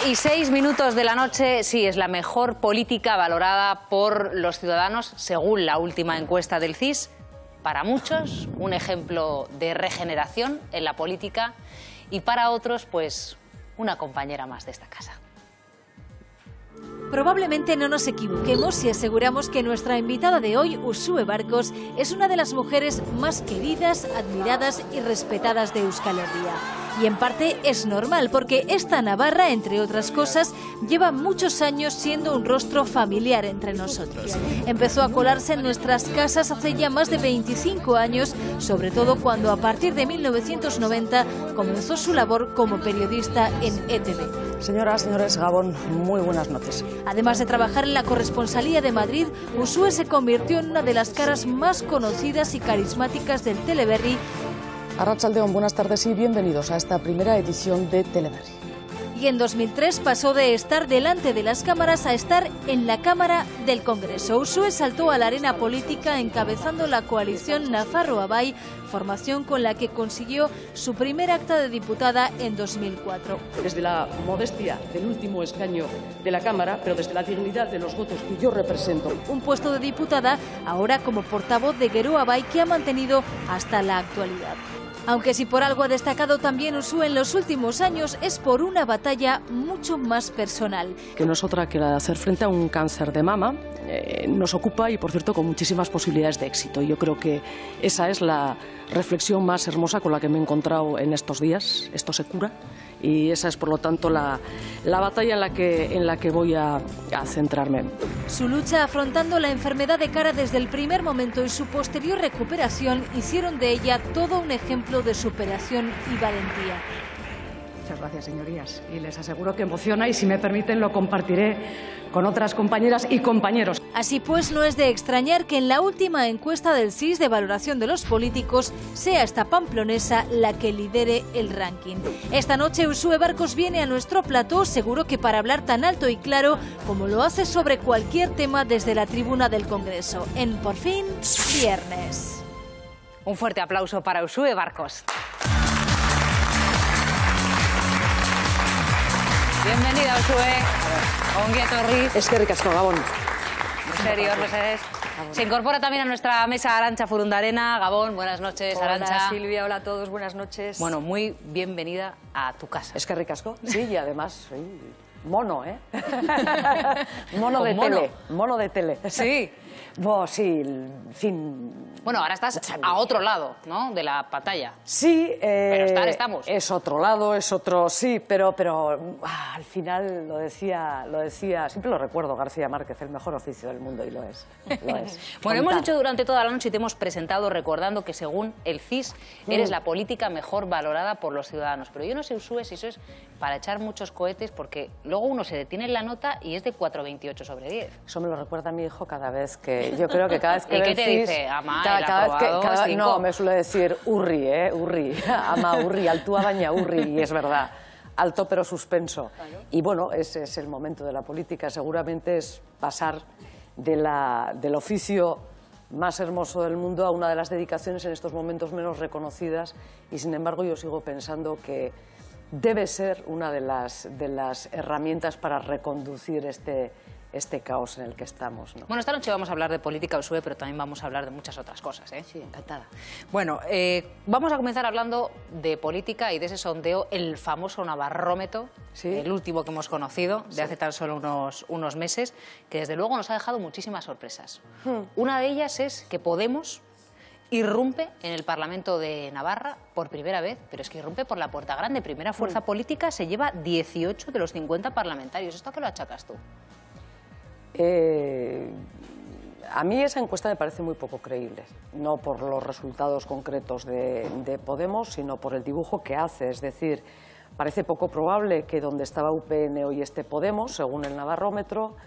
9:06 de la noche, sí, es la mejor política valorada por los ciudadanos según la última encuesta del CIS. Para muchos, un ejemplo de regeneración en la política y para otros, pues, una compañera más de esta casa. Probablemente no nos equivoquemos si aseguramos que nuestra invitada de hoy, Uxue Barkos, es una de las mujeres más queridas, admiradas y respetadas de Euskal Herria. Y en parte es normal, porque esta navarra, entre otras cosas, lleva muchos años siendo un rostro familiar entre nosotros. Empezó a colarse en nuestras casas hace ya más de 25 años, sobre todo cuando a partir de 1990 comenzó su labor como periodista en ETV. Señoras, señores, Gabón, muy buenas noches. Además de trabajar en la corresponsalía de Madrid, Uxue se convirtió en una de las caras más conocidas y carismáticas del Teleberri. Arratsaldeon, buenas tardes y bienvenidos a esta primera edición de Teleberri. Y en 2003 pasó de estar delante de las cámaras a estar en la Cámara del Congreso. Uxue saltó a la arena política encabezando la coalición Nafarroa-Bai, formación con la que consiguió su primer acta de diputada en 2004. Desde la modestia del último escaño de la Cámara, pero desde la dignidad de los votos que yo represento. Un puesto de diputada ahora como portavoz de Geroa Bai que ha mantenido hasta la actualidad. Aunque si por algo ha destacado también Uxue en los últimos años es por una batalla mucho más personal. Que no es otra que la de hacer frente a un cáncer de mama. Nos ocupa y, por cierto, con muchísimas posibilidades de éxito. Yo creo que esa es la reflexión más hermosa con la que me he encontrado en estos días. Esto se cura y esa es, por lo tanto, la batalla en la que voy a centrarme. Su lucha afrontando la enfermedad de cara desde el primer momento y su posterior recuperación hicieron de ella todo un ejemplo de superación y valentía. Muchas gracias, señorías. Y les aseguro que emociona y, si me permiten, lo compartiré con otras compañeras y compañeros. Así pues, no es de extrañar que en la última encuesta del CIS de valoración de los políticos sea esta pamplonesa la que lidere el ranking. Esta noche Uxue Barkos viene a nuestro plató, seguro que para hablar tan alto y claro como lo hace sobre cualquier tema desde la tribuna del Congreso. En Por fin, viernes. Un fuerte aplauso para Uxue Barkos. Bienvenida, Uxue. Ongi etorri. Eskerrik asko, Gabón. Se incorpora también a nuestra mesa Arantxa Furundarena. Gabón, buenas noches, Arantxa. Hola, Silvia, hola a todos, buenas noches. Bueno, muy bienvenida a tu casa. Eskerrik asko. Sí, y además, mono, ¿eh? Mono de mono. tele. Mono de tele. Sí. Bueno, sí, en fin. Bueno, ahora estás a otro lado, ¿no?, de la pantalla. Sí, pero estamos. Es otro lado, es otro, sí, pero al final lo decía, siempre lo recuerdo, García Márquez, el mejor oficio del mundo, y lo es. Bueno, hemos dicho durante toda la noche y te hemos presentado recordando que según el CIS eres la política mejor valorada por los ciudadanos. Pero yo no sé, Uxue, si eso es para echar muchos cohetes, porque luego uno se detiene en la nota y es de 4,28 sobre 10. Eso me lo recuerda mi hijo cada vez que, yo creo que cada vez que ¿Y ve qué te el CIS, dice? Ama, cada vez, no, me suele decir urri, urri, ama urri, altua baina urri, y es verdad, alto pero suspenso. Claro. Y bueno, ese es el momento de la política, seguramente es pasar del oficio más hermoso del mundo a una de las dedicaciones en estos momentos menos reconocidas, y sin embargo yo sigo pensando que debe ser una de las herramientas para reconducir este caos en el que estamos, ¿no? Bueno, esta noche vamos a hablar de política, Uxue, pero también vamos a hablar de muchas otras cosas, ¿eh? Sí, encantada. Bueno, vamos a comenzar hablando de política y de ese sondeo, el famoso Navarrómetro, ¿sí?, el último que hemos conocido, de hace tan solo unos meses, que desde luego nos ha dejado muchísimas sorpresas. Una de ellas es que Podemos irrumpe en el Parlamento de Navarra por primera vez, pero es que irrumpe por la puerta grande. Primera fuerza política, se lleva 18 de los 50 parlamentarios. ¿Esto a qué lo achacas tú? A mí esa encuesta me parece muy poco creíble, no por los resultados concretos de Podemos, sino por el dibujo que hace. Es decir, parece poco probable que donde estaba UPN hoy esté Podemos, según el Navarrómetro.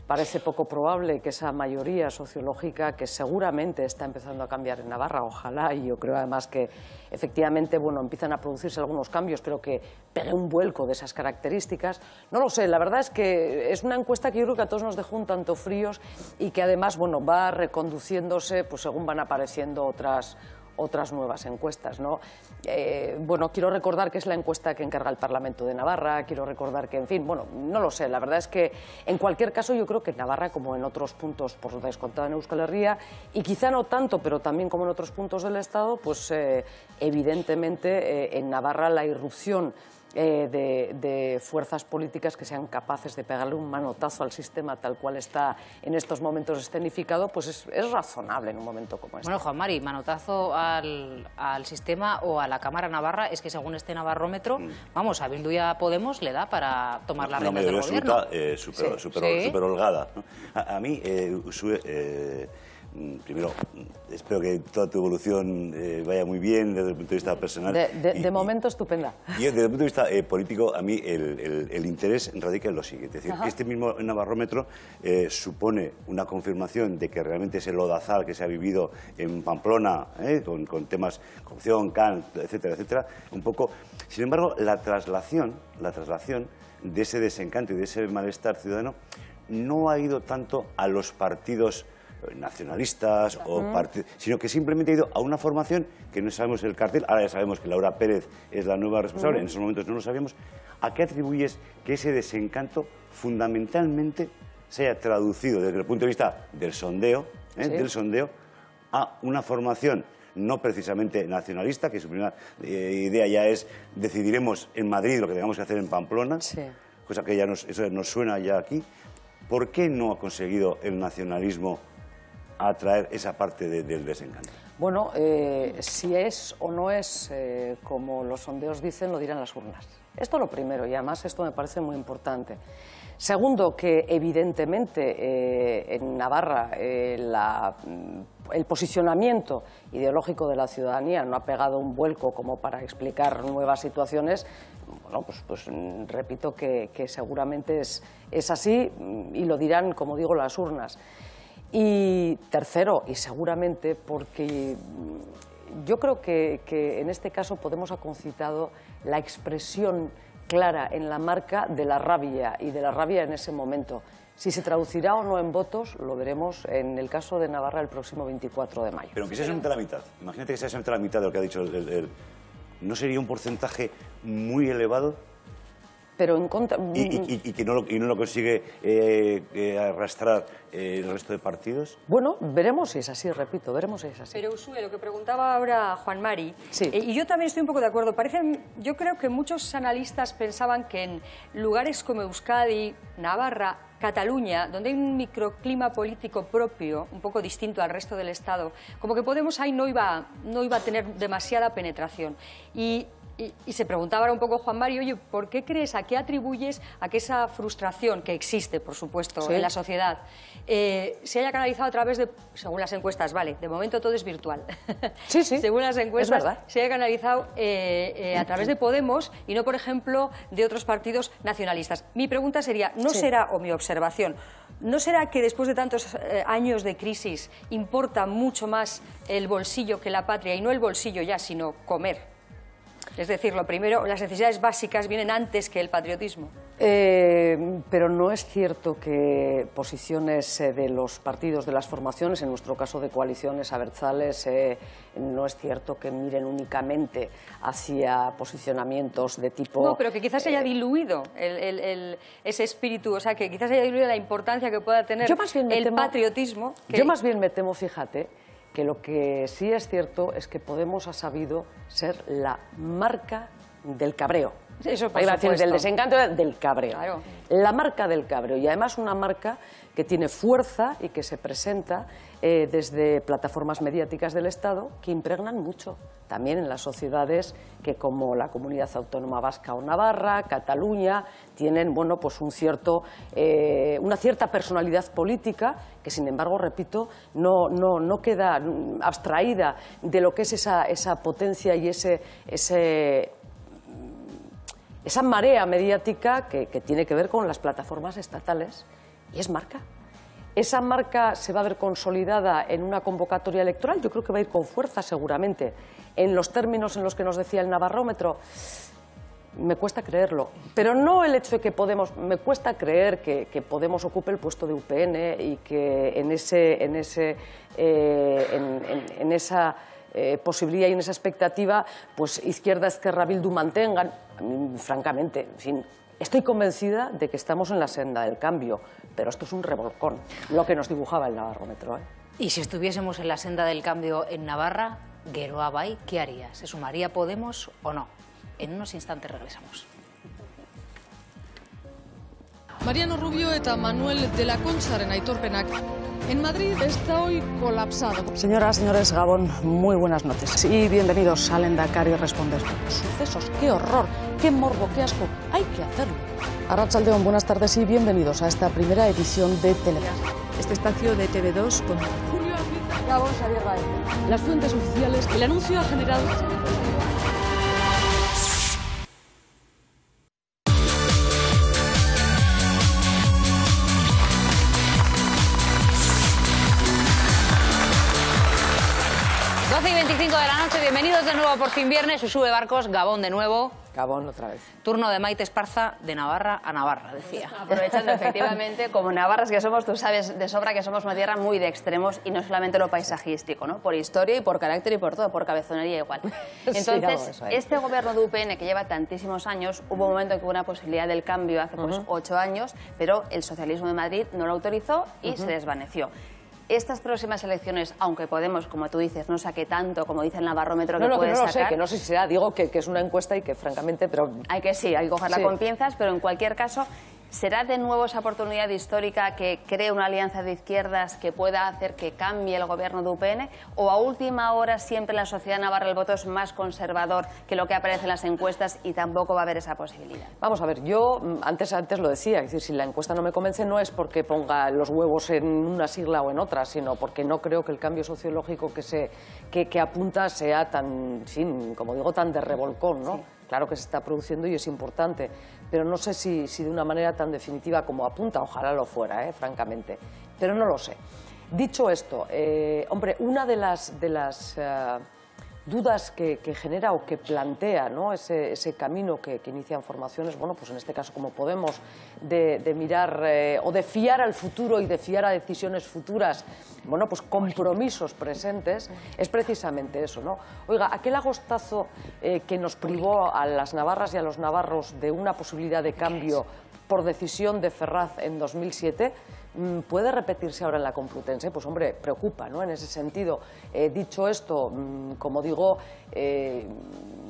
Parece poco probable que esa mayoría sociológica, que seguramente está empezando a cambiar en Navarra, ojalá, y yo creo además que efectivamente, bueno, empiezan a producirse algunos cambios, pero que pegue un vuelco de esas características. No lo sé, la verdad es que es una encuesta que yo creo que a todos nos dejó un tanto fríos y que además, bueno, va reconduciéndose pues según van apareciendo otras otras nuevas encuestas, ¿no? Bueno, quiero recordar que es la encuesta que encarga el Parlamento de Navarra, quiero recordar que, en fin, bueno, no lo sé, la verdad es que en cualquier caso yo creo que en Navarra, como en otros puntos, por descontado en Euskal Herria, y quizá no tanto, pero también como en otros puntos del Estado, pues evidentemente en Navarra la irrupción de fuerzas políticas que sean capaces de pegarle un manotazo al sistema tal cual está en estos momentos escenificado, pues es razonable en un momento como este. Bueno, Juan Mari, manotazo al sistema o a la Cámara Navarra es que según este navarrómetro, vamos, a Bildu y a Podemos le da para tomar las riendas del gobierno. Súper holgada, ¿no? A mí, primero, espero que toda tu evolución vaya muy bien desde el punto de vista personal. De momento estupenda. Y desde el punto de vista político, a mí el interés radica en lo siguiente. Es decir, este mismo navarrómetro supone una confirmación de que realmente ese lodazal que se ha vivido en Pamplona, con temas corrupción, Kant, etcétera, etcétera, un poco. Sin embargo, la traslación de ese desencanto y de ese malestar ciudadano no ha ido tanto a los partidos nacionalistas sino que simplemente ha ido a una formación que no sabemos el cartel. Ahora ya sabemos que Laura Pérez es la nueva responsable, en esos momentos no lo sabíamos. ¿A qué atribuyes que ese desencanto fundamentalmente se haya traducido desde el punto de vista del sondeo, a una formación no precisamente nacionalista, que su primera idea ya es decidiremos en Madrid lo que tengamos que hacer en Pamplona, cosa que ya eso nos suena ya aquí? ¿Por qué no ha conseguido el nacionalismo atraer esa parte del desencanto? Bueno, si es o no es como los sondeos dicen, lo dirán las urnas. Esto lo primero, y además esto me parece muy importante. Segundo, que evidentemente en Navarra el posicionamiento ideológico de la ciudadanía no ha pegado un vuelco como para explicar nuevas situaciones. Bueno, pues repito que seguramente es así y lo dirán, como digo, las urnas. Y tercero, y seguramente porque yo creo que en este caso Podemos ha concitado la expresión clara en la marca de la rabia y de la rabia en ese momento. Si se traducirá o no en votos, lo veremos en el caso de Navarra el próximo 24 de mayo. Pero aunque sea solamente la mitad, imagínate que sea solamente la mitad de lo que ha dicho ¿no sería un porcentaje muy elevado? Pero en contra... ¿Y que no lo consigue arrastrar el resto de partidos? Bueno, veremos si es así, repito, veremos si es así. Pero Usue, lo que preguntaba ahora Juan Mari, y yo también estoy un poco de acuerdo, yo creo que muchos analistas pensaban que en lugares como Euskadi, Navarra, Cataluña, donde hay un microclima político propio, un poco distinto al resto del Estado, como que Podemos ahí no iba a tener demasiada penetración. Y se preguntaba ahora un poco Juan Mari, oye, ¿por qué crees, a qué atribuyes a que esa frustración que existe, por supuesto, en la sociedad, se haya canalizado a través de, según las encuestas, vale, de momento todo es virtual, según las encuestas, se haya canalizado a través de Podemos y no, por ejemplo, de otros partidos nacionalistas? Mi pregunta sería, ¿no será, o mi observación, ¿no será que después de tantos años de crisis importa mucho más el bolsillo que la patria, y no el bolsillo ya, sino comer? Es decir, lo primero, las necesidades básicas vienen antes que el patriotismo. Pero no es cierto que posiciones de los partidos, de las formaciones, en nuestro caso de coaliciones abertzales, no es cierto que miren únicamente hacia posicionamientos de tipo... No, pero que quizás haya diluido ese espíritu, o sea, que quizás haya diluido la importancia que pueda tener el patriotismo. Yo más bien me temo, fíjate, que lo que sí es cierto es que Podemos ha sabido ser la marca del cabreo. Eso, por supuesto. Del desencanto, del cabreo. Claro. La marca del cabreo, y además una marca que tiene fuerza y que se presenta desde plataformas mediáticas del Estado que impregnan mucho también en las sociedades que, como la Comunidad Autónoma Vasca o Navarra, Cataluña, tienen, bueno, pues una cierta personalidad política que, sin embargo, repito, no queda abstraída de lo que es esa potencia y esa marea mediática que tiene que ver con las plataformas estatales, y es marca. Esa marca se va a ver consolidada en una convocatoria electoral, yo creo que va a ir con fuerza seguramente, en los términos en los que nos decía el navarrómetro. Me cuesta creerlo, pero no el hecho de que Podemos, me cuesta creer que Podemos ocupe el puesto de UPN y que en esa posibilidad y en esa expectativa, pues Izquierda Esquerra Bildu mantengan, francamente, en fin, estoy convencida de que estamos en la senda del cambio, pero esto es un revolcón, lo que nos dibujaba el Navarrómetro, ¿eh? Y si estuviésemos en la senda del cambio en Navarra, Geroa Bai, ¿qué haría? ¿Se sumaría Podemos o no? En unos instantes regresamos. Mariano Rubio eta Manuel de la Concharen aitorpenak. En Madrid está hoy colapsado. Señoras, señores, Gabón, muy buenas noches. Y bienvenidos al Endacari Respondes. Sucesos, qué horror, qué morbo, qué asco. Hay que hacerlo. Arratsaldeon, buenas tardes y bienvenidos a esta primera edición de Telegram. Este espacio de TV2 con Julio Arbiza, Gabón, Xavier Baez. Las fuentes oficiales, el anuncio ha generado... Y 25 de la noche, bienvenidos de nuevo a Por Fin Viernes, Uxue Barcos, Gabón de nuevo. Gabón otra vez. Turno de Maite Esparza, de Navarra a Navarra, decía. Aprovechando, efectivamente, como navarras que somos, tú sabes de sobra que somos una tierra muy de extremos y no solamente lo paisajístico, ¿no? Por historia y por carácter y por todo, por cabezonería igual. Entonces, sí, este gobierno de UPN, que lleva tantísimos años, hubo un momento en que hubo una posibilidad del cambio hace pues 8 años, pero el socialismo de Madrid no lo autorizó y se desvaneció. Estas próximas elecciones, aunque Podemos, como tú dices, no saque tanto como dice el Navarrómetro que puede sacar... No lo sé, que no sé si será, digo que es una encuesta y que francamente, pero... Hay que cogerla con pinzas, pero en cualquier caso, ¿será de nuevo esa oportunidad histórica que cree una alianza de izquierdas que pueda hacer que cambie el gobierno de UPN? ¿O a última hora siempre en la sociedad navarra el voto es más conservador que lo que aparece en las encuestas y tampoco va a haber esa posibilidad? Vamos a ver, yo antes lo decía, es decir, si la encuesta no me convence no es porque ponga los huevos en una sigla o en otra, sino porque no creo que el cambio sociológico que apunta sea tan, como digo, tan de revolcón, ¿no? Sí. Claro que se está produciendo y es importante, pero no sé si de una manera tan definitiva como apunta, ojalá lo fuera, francamente, pero no lo sé. Dicho esto, hombre, una de las dudas que genera o que plantea, ¿no? ese camino que inician formaciones, bueno, pues en este caso como Podemos, de mirar o de fiar al futuro y de fiar a decisiones futuras, bueno, pues compromisos presentes, es precisamente eso, ¿no? Oiga, aquel agostazo que nos privó a las navarras y a los navarros de una posibilidad de cambio por decisión de Ferraz en 2007, ¿puede repetirse ahora en la Complutense? Pues hombre, preocupa, ¿no? En ese sentido. Dicho esto, como digo,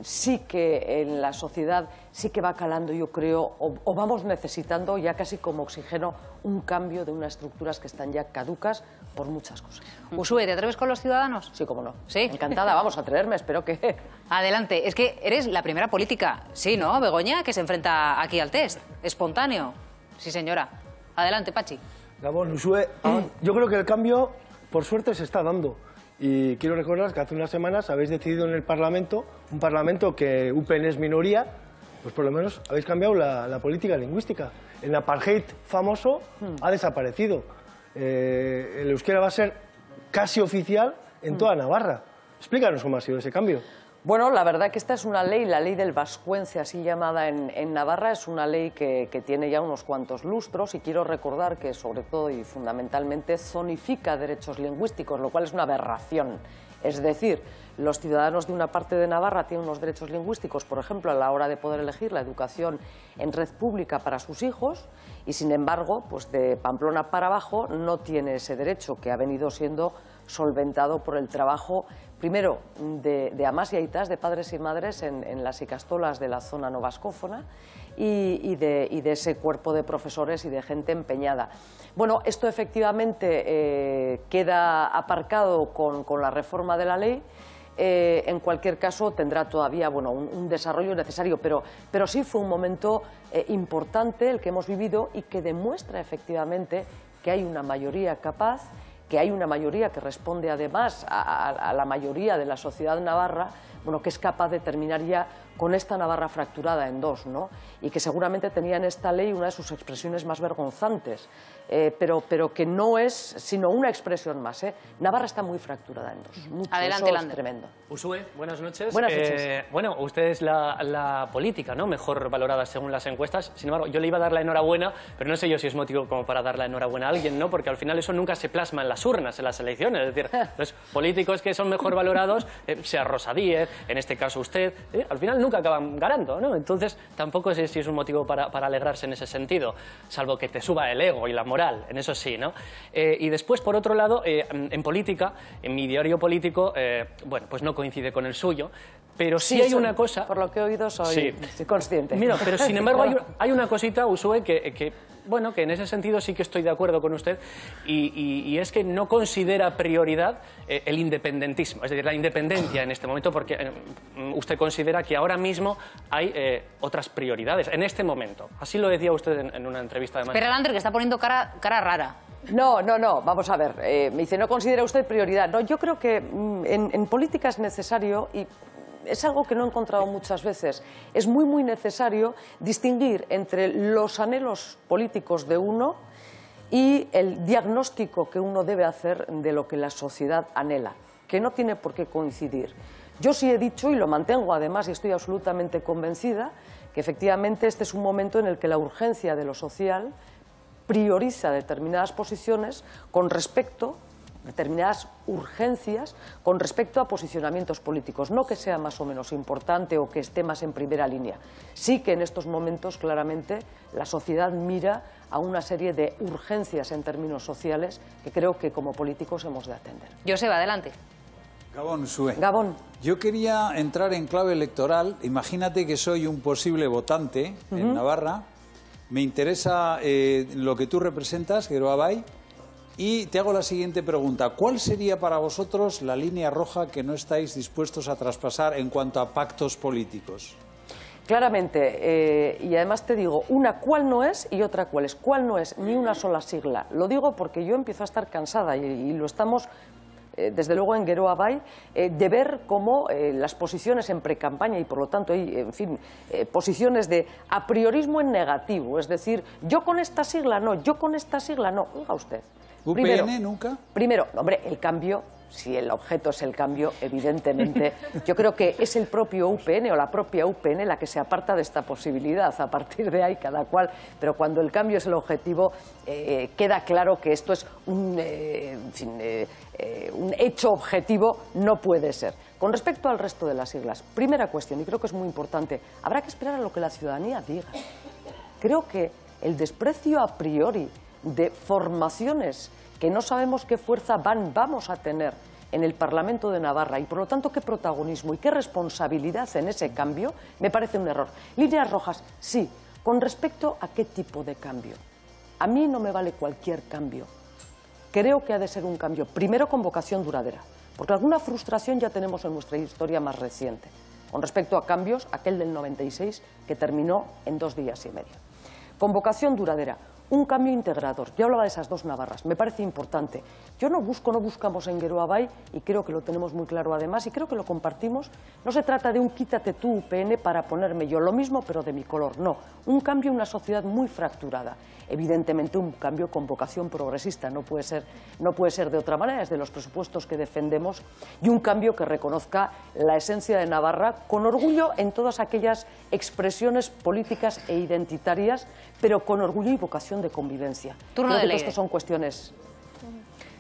sí que en la sociedad sí que va calando, yo creo, o vamos necesitando ya casi como oxígeno un cambio de unas estructuras que están ya caducas por muchas cosas. Uxue, ¿te atreves con los ciudadanos? Sí, cómo no. Sí. Encantada, vamos a atreverme, espero que... Adelante, es que eres la primera política, sí, ¿no, Begoña, que se enfrenta aquí al test? Espontáneo. Sí, señora. Adelante, Pachi. Gabón, Uxue, yo creo que el cambio, por suerte, se está dando. Y quiero recordar que hace unas semanas habéis decidido en el Parlamento, un Parlamento que UPN es minoría, pues por lo menos habéis cambiado la política lingüística. El apartheid famoso ha desaparecido. El euskera va a ser casi oficial en toda Navarra. Explícanos cómo ha sido ese cambio. Bueno, la verdad que esta es una ley, la ley del vascuence, así llamada en Navarra, es una ley que tiene ya unos cuantos lustros y quiero recordar que sobre todo y fundamentalmente zonifica derechos lingüísticos, lo cual es una aberración. Es decir, los ciudadanos de una parte de Navarra tienen unos derechos lingüísticos, por ejemplo, a la hora de poder elegir la educación en red pública para sus hijos y, sin embargo, pues de Pamplona para abajo no tiene ese derecho que ha venido siendo solventado por el trabajo, primero, de amás y aitas, de padres y madres en las icastolas de la zona novascófona y de ese cuerpo de profesores y de gente empeñada. Bueno, esto efectivamente queda aparcado con la reforma de la ley. En cualquier caso tendrá todavía un desarrollo necesario, pero sí fue un momento importante el que hemos vivido y que demuestra efectivamente que hay una mayoría capaz, que hay una mayoría que responde además a la mayoría de la sociedad navarra, que es capaz de terminar ya con esta Navarra fracturada en dos, ¿no? Y que seguramente tenía en esta ley una de sus expresiones más vergonzantes, pero que no es sino una expresión más, ¿eh? Navarra está muy fracturada en dos. Mucho. Adelante, eso Lander. es tremendo. Usue, buenas noches. Buenas noches. Bueno, usted es la política, ¿no?, mejor valorada según las encuestas. Sin embargo, yo le iba a dar la enhorabuena, pero no sé yo si es motivo como para dar la enhorabuena a alguien, ¿no? Porque al final eso nunca se plasma en las urnas, en las elecciones. Es decir, los políticos que son mejor valorados, sea Rosa Díez, en este caso usted, al final nunca acaban ganando, ¿no? Entonces tampoco sé si es un motivo para alegrarse en ese sentido, salvo que te suba el ego y la moral, en eso sí, ¿no? Y después, por otro lado, en política, en mi diario político, bueno, pues no coincide con el suyo, pero sí hay una cosa... Por lo que he oído soy consciente. Mira, pero sin embargo hay una cosita, Usue, bueno, que en ese sentido sí que estoy de acuerdo con usted, y es que no considera prioridad el independentismo, es decir, la independencia en este momento, porque usted considera que ahora mismo hay otras prioridades, en este momento. Así lo decía usted en una entrevista de... Espera, Lander, que está poniendo cara rara. No, vamos a ver. Me dice, ¿no considera usted prioridad? No, yo creo que en política es necesario, y es algo que no he encontrado muchas veces, es muy necesario distinguir entre los anhelos políticos de uno y el diagnóstico que uno debe hacer de lo que la sociedad anhela, que no tiene por qué coincidir. Yo sí he dicho, y lo mantengo además, y estoy absolutamente convencida, que efectivamente este es un momento en el que la urgencia de lo social prioriza determinadas posiciones con respecto, determinadas urgencias con respecto a posicionamientos políticos. No que sea más o menos importante o que esté más en primera línea. Sí que en estos momentos claramente la sociedad mira a una serie de urgencias en términos sociales que creo que como políticos hemos de atender. Joseba, adelante. Gabón, Usue. Gabón. Yo quería entrar en clave electoral. Imagínate que soy un posible votante en Navarra. Me interesa lo que tú representas, Geroa Bai, y te hago la siguiente pregunta. ¿Cuál sería para vosotros la línea roja que no estáis dispuestos a traspasar en cuanto a pactos políticos? Claramente, y además te digo, una cuál no es y otra cuál es. Cuál no es ni una sola sigla. Lo digo porque yo empiezo a estar cansada y lo estamos... desde luego en Geroa Bai, de ver cómo las posiciones en precampaña y por lo tanto hay, en fin, posiciones de apriorismo en negativo, es decir, yo con esta sigla no, yo con esta sigla no, oiga usted. ¿UPN nunca? Primero, hombre, el cambio, si el objeto es el cambio, evidentemente, yo creo que es el propio UPN o la propia UPN la que se aparta de esta posibilidad, a partir de ahí cada cual, pero cuando el cambio es el objetivo, queda claro que esto es un hecho objetivo, no puede ser. Con respecto al resto de las siglas, primera cuestión, y creo que es muy importante, habrá que esperar a lo que la ciudadanía diga. Creo que el desprecio a priori de formaciones que no sabemos qué fuerza vamos a tener en el Parlamento de Navarra y por lo tanto qué protagonismo y qué responsabilidad en ese cambio, me parece un error. Líneas rojas, sí, con respecto a qué tipo de cambio. A mí no me vale cualquier cambio. Creo que ha de ser un cambio, primero con vocación duradera, porque alguna frustración ya tenemos en nuestra historia más reciente, con respecto a cambios, aquel del 96 que terminó en 2 días y medio. Con vocación duradera, un cambio integrador. Yo hablaba de esas dos Navarras, me parece importante. Yo no buscamos en Geroa Bai, y creo que lo tenemos muy claro además, y creo que lo compartimos. No se trata de un quítate tú, UPN, para ponerme yo lo mismo, pero de mi color. No, un cambio en una sociedad muy fracturada. Evidentemente un cambio con vocación progresista, no puede ser de otra manera, es de los presupuestos que defendemos, y un cambio que reconozca la esencia de Navarra con orgullo en todas aquellas expresiones políticas e identitarias, pero con orgullo y vocación de convivencia. Turno de Leire. Estas son cuestiones...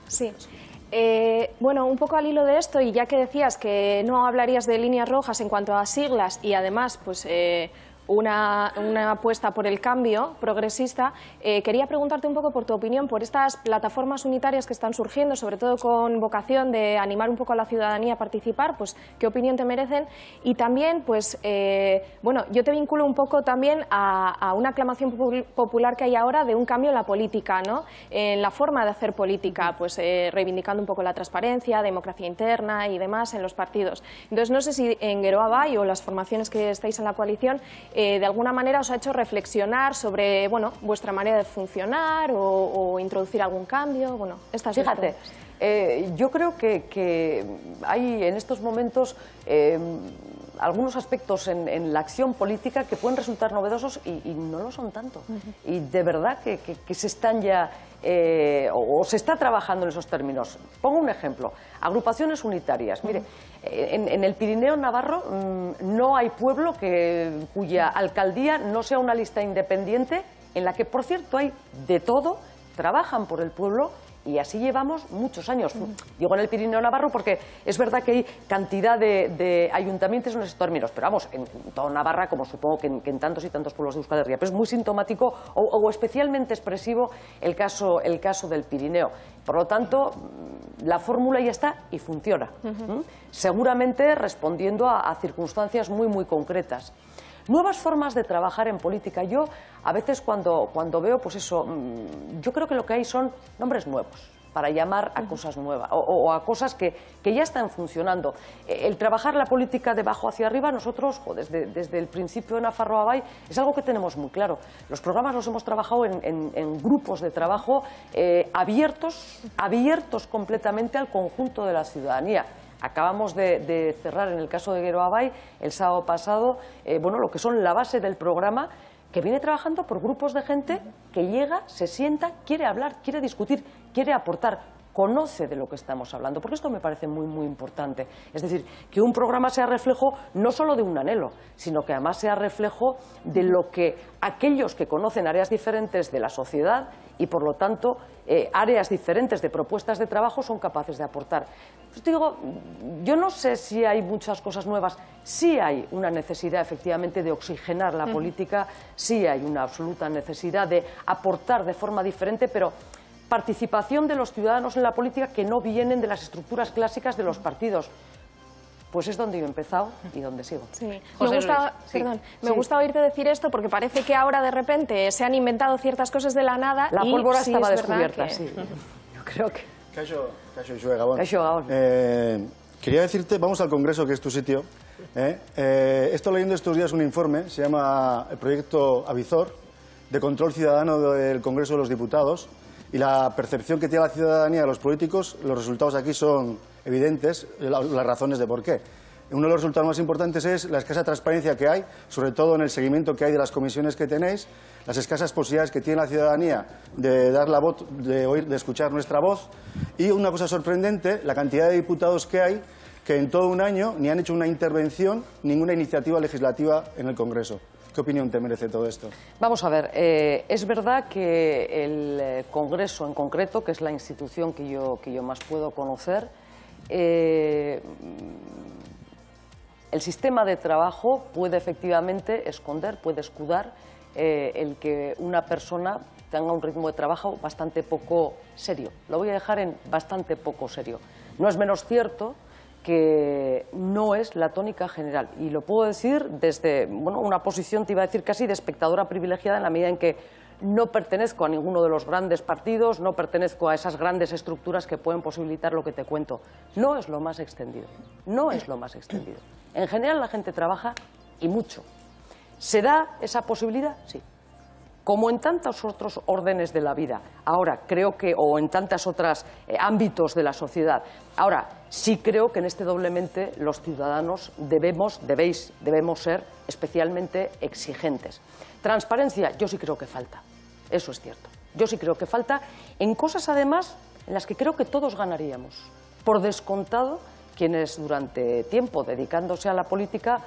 Sí. Bueno, un poco al hilo de esto, y ya que decías que no hablarías de líneas rojas en cuanto a siglas y además pues una apuesta por el cambio progresista, quería preguntarte un poco por tu opinión por estas plataformas unitarias que están surgiendo, sobre todo con vocación de animar un poco a la ciudadanía a participar, pues qué opinión te merecen, y también pues bueno, yo te vinculo un poco también a una aclamación popular que hay ahora de un cambio en la política, ¿no? En la forma de hacer política, pues reivindicando un poco la transparencia, democracia interna y demás en los partidos. Entonces no sé si en Geroa Bai o las formaciones que estáis en la coalición de alguna manera os ha hecho reflexionar sobre, bueno, vuestra manera de funcionar o introducir algún cambio, bueno, estas dos Fíjate, yo creo que hay en estos momentos algunos aspectos en la acción política que pueden resultar novedosos y no lo son tanto. Y de verdad que se están ya, o se está trabajando en esos términos. Pongo un ejemplo, agrupaciones unitarias. Mire, en el Pirineo navarro no hay pueblo cuya alcaldía no sea una lista independiente en la que, por cierto, hay de todo, trabajan por el pueblo. Y así llevamos muchos años. Digo en el Pirineo navarro porque es verdad que hay cantidad de ayuntamientos en esos términos, pero vamos, en toda Navarra, como supongo que en tantos y tantos pueblos de Euskal Herria. Pero es muy sintomático o especialmente expresivo el caso del Pirineo. Por lo tanto, la fórmula ya está y funciona. Seguramente respondiendo a circunstancias muy concretas. Nuevas formas de trabajar en política. Yo, a veces, cuando veo, pues eso, yo creo que lo que hay son nombres nuevos para llamar a cosas nuevas o a cosas que ya están funcionando. El trabajar la política de abajo hacia arriba, nosotros, desde el principio de Nafarroa Bai, es algo que tenemos muy claro. Los programas los hemos trabajado en grupos de trabajo abiertos completamente al conjunto de la ciudadanía. Acabamos de cerrar, en el caso de Geroa Bai, el sábado pasado, lo que son la base del programa, que viene trabajando por grupos de gente que llega, se sienta, quiere hablar, quiere discutir, quiere aportar, conoce de lo que estamos hablando, porque esto me parece muy importante. Es decir, que un programa sea reflejo no solo de un anhelo, sino que además sea reflejo de lo que aquellos que conocen áreas diferentes de la sociedad y, por lo tanto, áreas diferentes de propuestas de trabajo son capaces de aportar. Pues digo, yo no sé si hay muchas cosas nuevas, sí hay una necesidad efectivamente de oxigenar la política, sí hay una absoluta necesidad de aportar de forma diferente, pero participación de los ciudadanos en la política que no vienen de las estructuras clásicas de los partidos. Pues es donde yo he empezado y donde sigo. Sí. Me gusta oírte decir esto porque parece que ahora de repente se han inventado ciertas cosas de la nada. La pólvora sí, estaba descubierta, sí. Yo creo que... Caixo Gabón. Caixo Gabón. Quería decirte, vamos al Congreso, que es tu sitio. He estado leyendo estos días un informe, se llama el Proyecto Avizor, de control ciudadano del Congreso de los Diputados, y la percepción que tiene la ciudadanía de los políticos, los resultados aquí son evidentes, las razones de por qué. Uno de los resultados más importantes es la escasa transparencia que hay, sobre todo en el seguimiento que hay de las comisiones que tenéis, las escasas posibilidades que tiene la ciudadanía de dar la voz, de escuchar nuestra voz, y una cosa sorprendente, la cantidad de diputados que hay que en todo un año ni han hecho una intervención, ninguna iniciativa legislativa en el Congreso. ¿Qué opinión te merece todo esto? Vamos a ver, es verdad que el Congreso en concreto, que es la institución que yo más puedo conocer, el sistema de trabajo puede efectivamente esconder, puede escudar el que una persona tenga un ritmo de trabajo bastante poco serio. Lo voy a dejar en bastante poco serio. No es menos cierto que no es la tónica general. Y lo puedo decir desde una posición, te iba a decir casi de espectadora privilegiada, en la medida en que no pertenezco a ninguno de los grandes partidos, no pertenezco a esas grandes estructuras que pueden posibilitar lo que te cuento. No es lo más extendido. No es lo más extendido. En general la gente trabaja y mucho. ¿Se da esa posibilidad? Sí. Como en tantos otros órdenes de la vida. Ahora, creo que, o en tantos otros ámbitos de la sociedad. Ahora, sí creo que en este doblemente los ciudadanos debemos ser especialmente exigentes. Transparencia, yo sí creo que falta. Eso es cierto. Yo sí creo que falta en cosas, además, en las que creo que todos ganaríamos. Por descontado, quienes durante tiempo dedicándose a la política,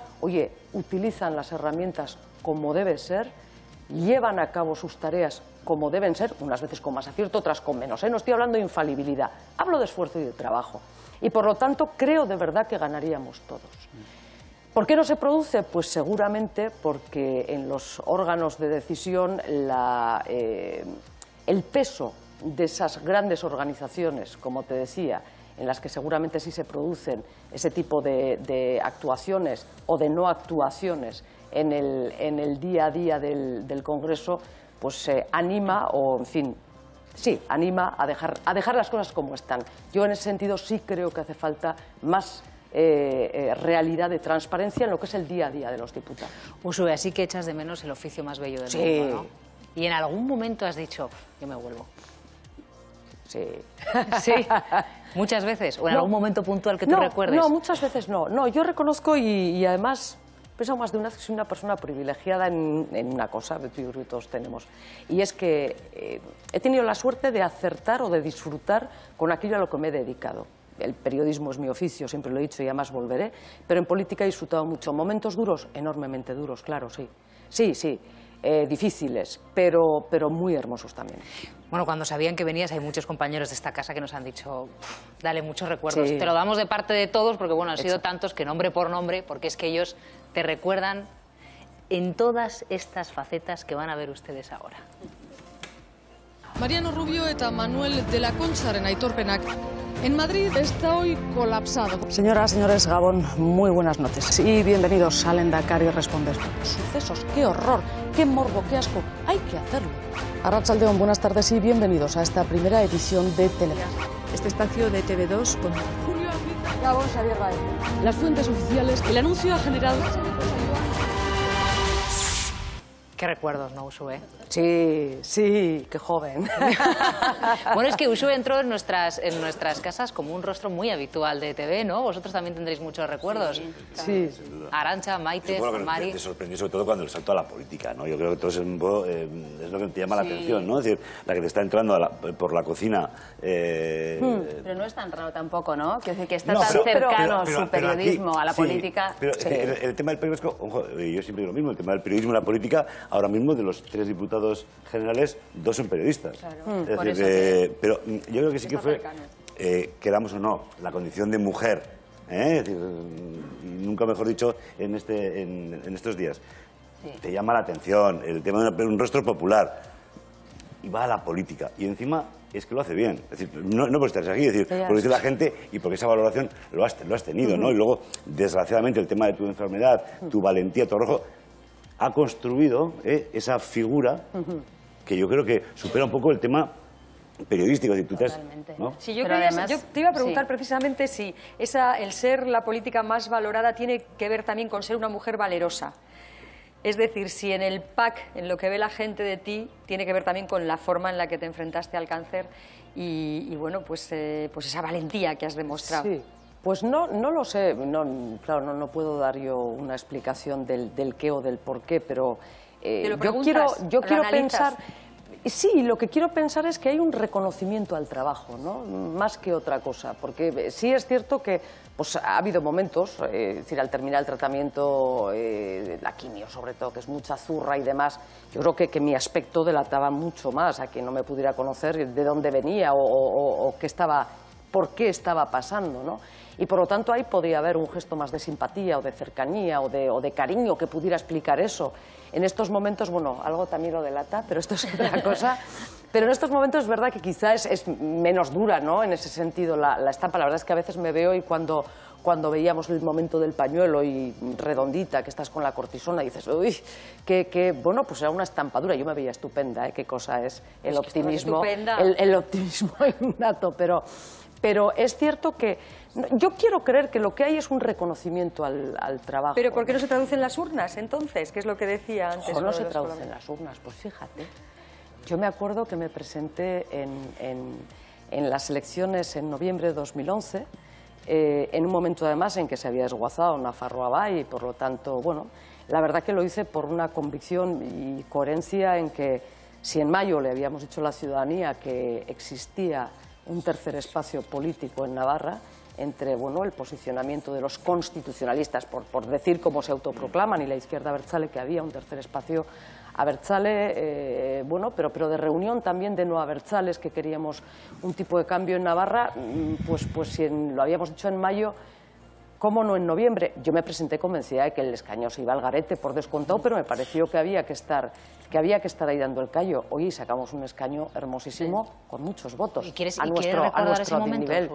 utilizan las herramientas como debe ser, llevan a cabo sus tareas como deben ser, unas veces con más acierto, otras con menos. No estoy hablando de infalibilidad, hablo de esfuerzo y de trabajo. Y por lo tanto creo de verdad que ganaríamos todos. ¿Por qué no se produce? Pues seguramente porque en los órganos de decisión el peso de esas grandes organizaciones, como te decía, en las que seguramente sí se producen ese tipo de actuaciones o de no actuaciones en el día a día del Congreso, pues anima, o en fin, sí, anima a dejar las cosas como están. Yo en ese sentido sí creo que hace falta más realidad de transparencia en lo que es el día a día de los diputados. Usue, así que echas de menos el oficio más bello del mundo, ¿no? Y en algún momento has dicho, yo me vuelvo. sí. Sí, muchas veces, o en algún momento puntual que tú recuerdes. No, muchas veces no. No, yo reconozco y además pienso más de una vez que soy una persona privilegiada en una cosa que todos tenemos. Y es que he tenido la suerte de acertar o de disfrutar con aquello a lo que me he dedicado. El periodismo es mi oficio, siempre lo he dicho y además volveré, pero en política he disfrutado mucho. Momentos duros, enormemente duros, claro, sí. Sí, difíciles, pero muy hermosos también. Bueno, cuando sabían que venías, hay muchos compañeros de esta casa que nos han dicho, dale muchos recuerdos. Sí. Te lo damos de parte de todos, porque bueno, han sido tantos que nombre por nombre, porque es que ellos te recuerdan en todas estas facetas que van a ver ustedes ahora. Mariano Rubio eta Manuel de la Concharen aitorpenak. En Madrid está hoy colapsado. Señoras, señores, Gabón, muy buenas noches y bienvenidos a Lehendakari Respondes. Sucesos, qué horror, qué morbo, qué asco, hay que hacerlo. Arratsaldeon, buenas tardes y bienvenidos a esta primera edición de Telegram. Este espacio de TV2 con Julio Gabón, Xavier Baez. Las fuentes oficiales, el anuncio ha generado... Qué recuerdos, ¿no, Uxue? Sí, qué joven. Bueno, es que Uxue entró en nuestras casas como un rostro muy habitual de TV, ¿no? Vosotros también tendréis muchos recuerdos. Sí. Arantxa, Maite, Mari... Te sorprendió sobre todo cuando el salto a la política, ¿no? Yo creo que todo es lo que te llama la atención, ¿no? Es decir, la que te está entrando por la cocina... Pero no es tan raro tampoco, ¿no? Quiero decir que está tan cercano su periodismo a la política. Pero el tema del periodismo, ojo, yo siempre digo lo mismo, el tema del periodismo y la política, ahora mismo de los 3 diputados generales, 2 son periodistas. Claro. Es decir, pero yo creo que sí que fue, queramos o no, la condición de mujer, es decir, nunca mejor dicho en estos días, te llama la atención, el tema de un rostro popular, y va a la política, y encima es que lo hace bien, es decir, no por estar aquí, es decir, porque dice la gente y porque esa valoración lo has tenido, ¿no? Y luego, desgraciadamente, el tema de tu enfermedad, tu valentía, tu arrojo, ha construido esa figura que yo creo que supera un poco el tema periodístico. ¿No? Sí, yo te iba a preguntar precisamente si el ser la política más valorada tiene que ver también con ser una mujer valerosa. Es decir, si en el PAC, en lo que ve la gente de ti, tiene que ver también con la forma en la que te enfrentaste al cáncer y bueno, pues esa valentía que has demostrado. Sí. Pues no lo sé, claro, no puedo dar yo una explicación del qué o del por qué, pero yo quiero pensar... Sí, lo que quiero pensar es que hay un reconocimiento al trabajo, ¿no? Más que otra cosa, porque sí es cierto que pues, ha habido momentos, es decir, al terminar el tratamiento, la quimio sobre todo, que es mucha zurra y demás, yo creo que mi aspecto delataba mucho más a quien no me pudiera conocer de dónde venía o por qué estaba pasando, ¿no? Y por lo tanto ahí podría haber un gesto más de simpatía o de cercanía o de cariño que pudiera explicar eso. En estos momentos, bueno, algo también lo delata, pero esto es otra cosa. Pero en estos momentos es verdad que quizá es menos dura, ¿no? En ese sentido la estampa. La verdad es que a veces me veo y cuando veíamos el momento del pañuelo y redondita, que estás con la cortisona, dices, uy, bueno, pues era una estampadura. Yo me veía estupenda, qué cosa es el optimismo, el optimismo innato, pero es cierto que yo quiero creer que lo que hay es un reconocimiento al trabajo. ¿Pero por qué no se traduce en las urnas, entonces? ¿Qué es lo que decía antes? No se traduce en las urnas, pues fíjate. Yo me acuerdo que me presenté en las elecciones en noviembre de 2011, en un momento además en que se había desguazado Nafarroa Bai y por lo tanto, bueno, la verdad que lo hice por una convicción y coherencia en que si en mayo le habíamos dicho a la ciudadanía que existía un tercer espacio político en Navarra, entre el posicionamiento de los constitucionalistas, por decir cómo se autoproclaman, y la izquierda abertzale, que había un tercer espacio abertzale, pero de reunión también de no abertzales, que queríamos un tipo de cambio en Navarra, pues si lo habíamos dicho en mayo, ¿cómo no en noviembre? Yo me presenté convencida de que el escaño se iba al garete por descontado, pero me pareció que había que estar ahí dando el callo. Hoy sacamos un escaño hermosísimo con muchos votos. ¿Y quieres recordar ese momento, nivel.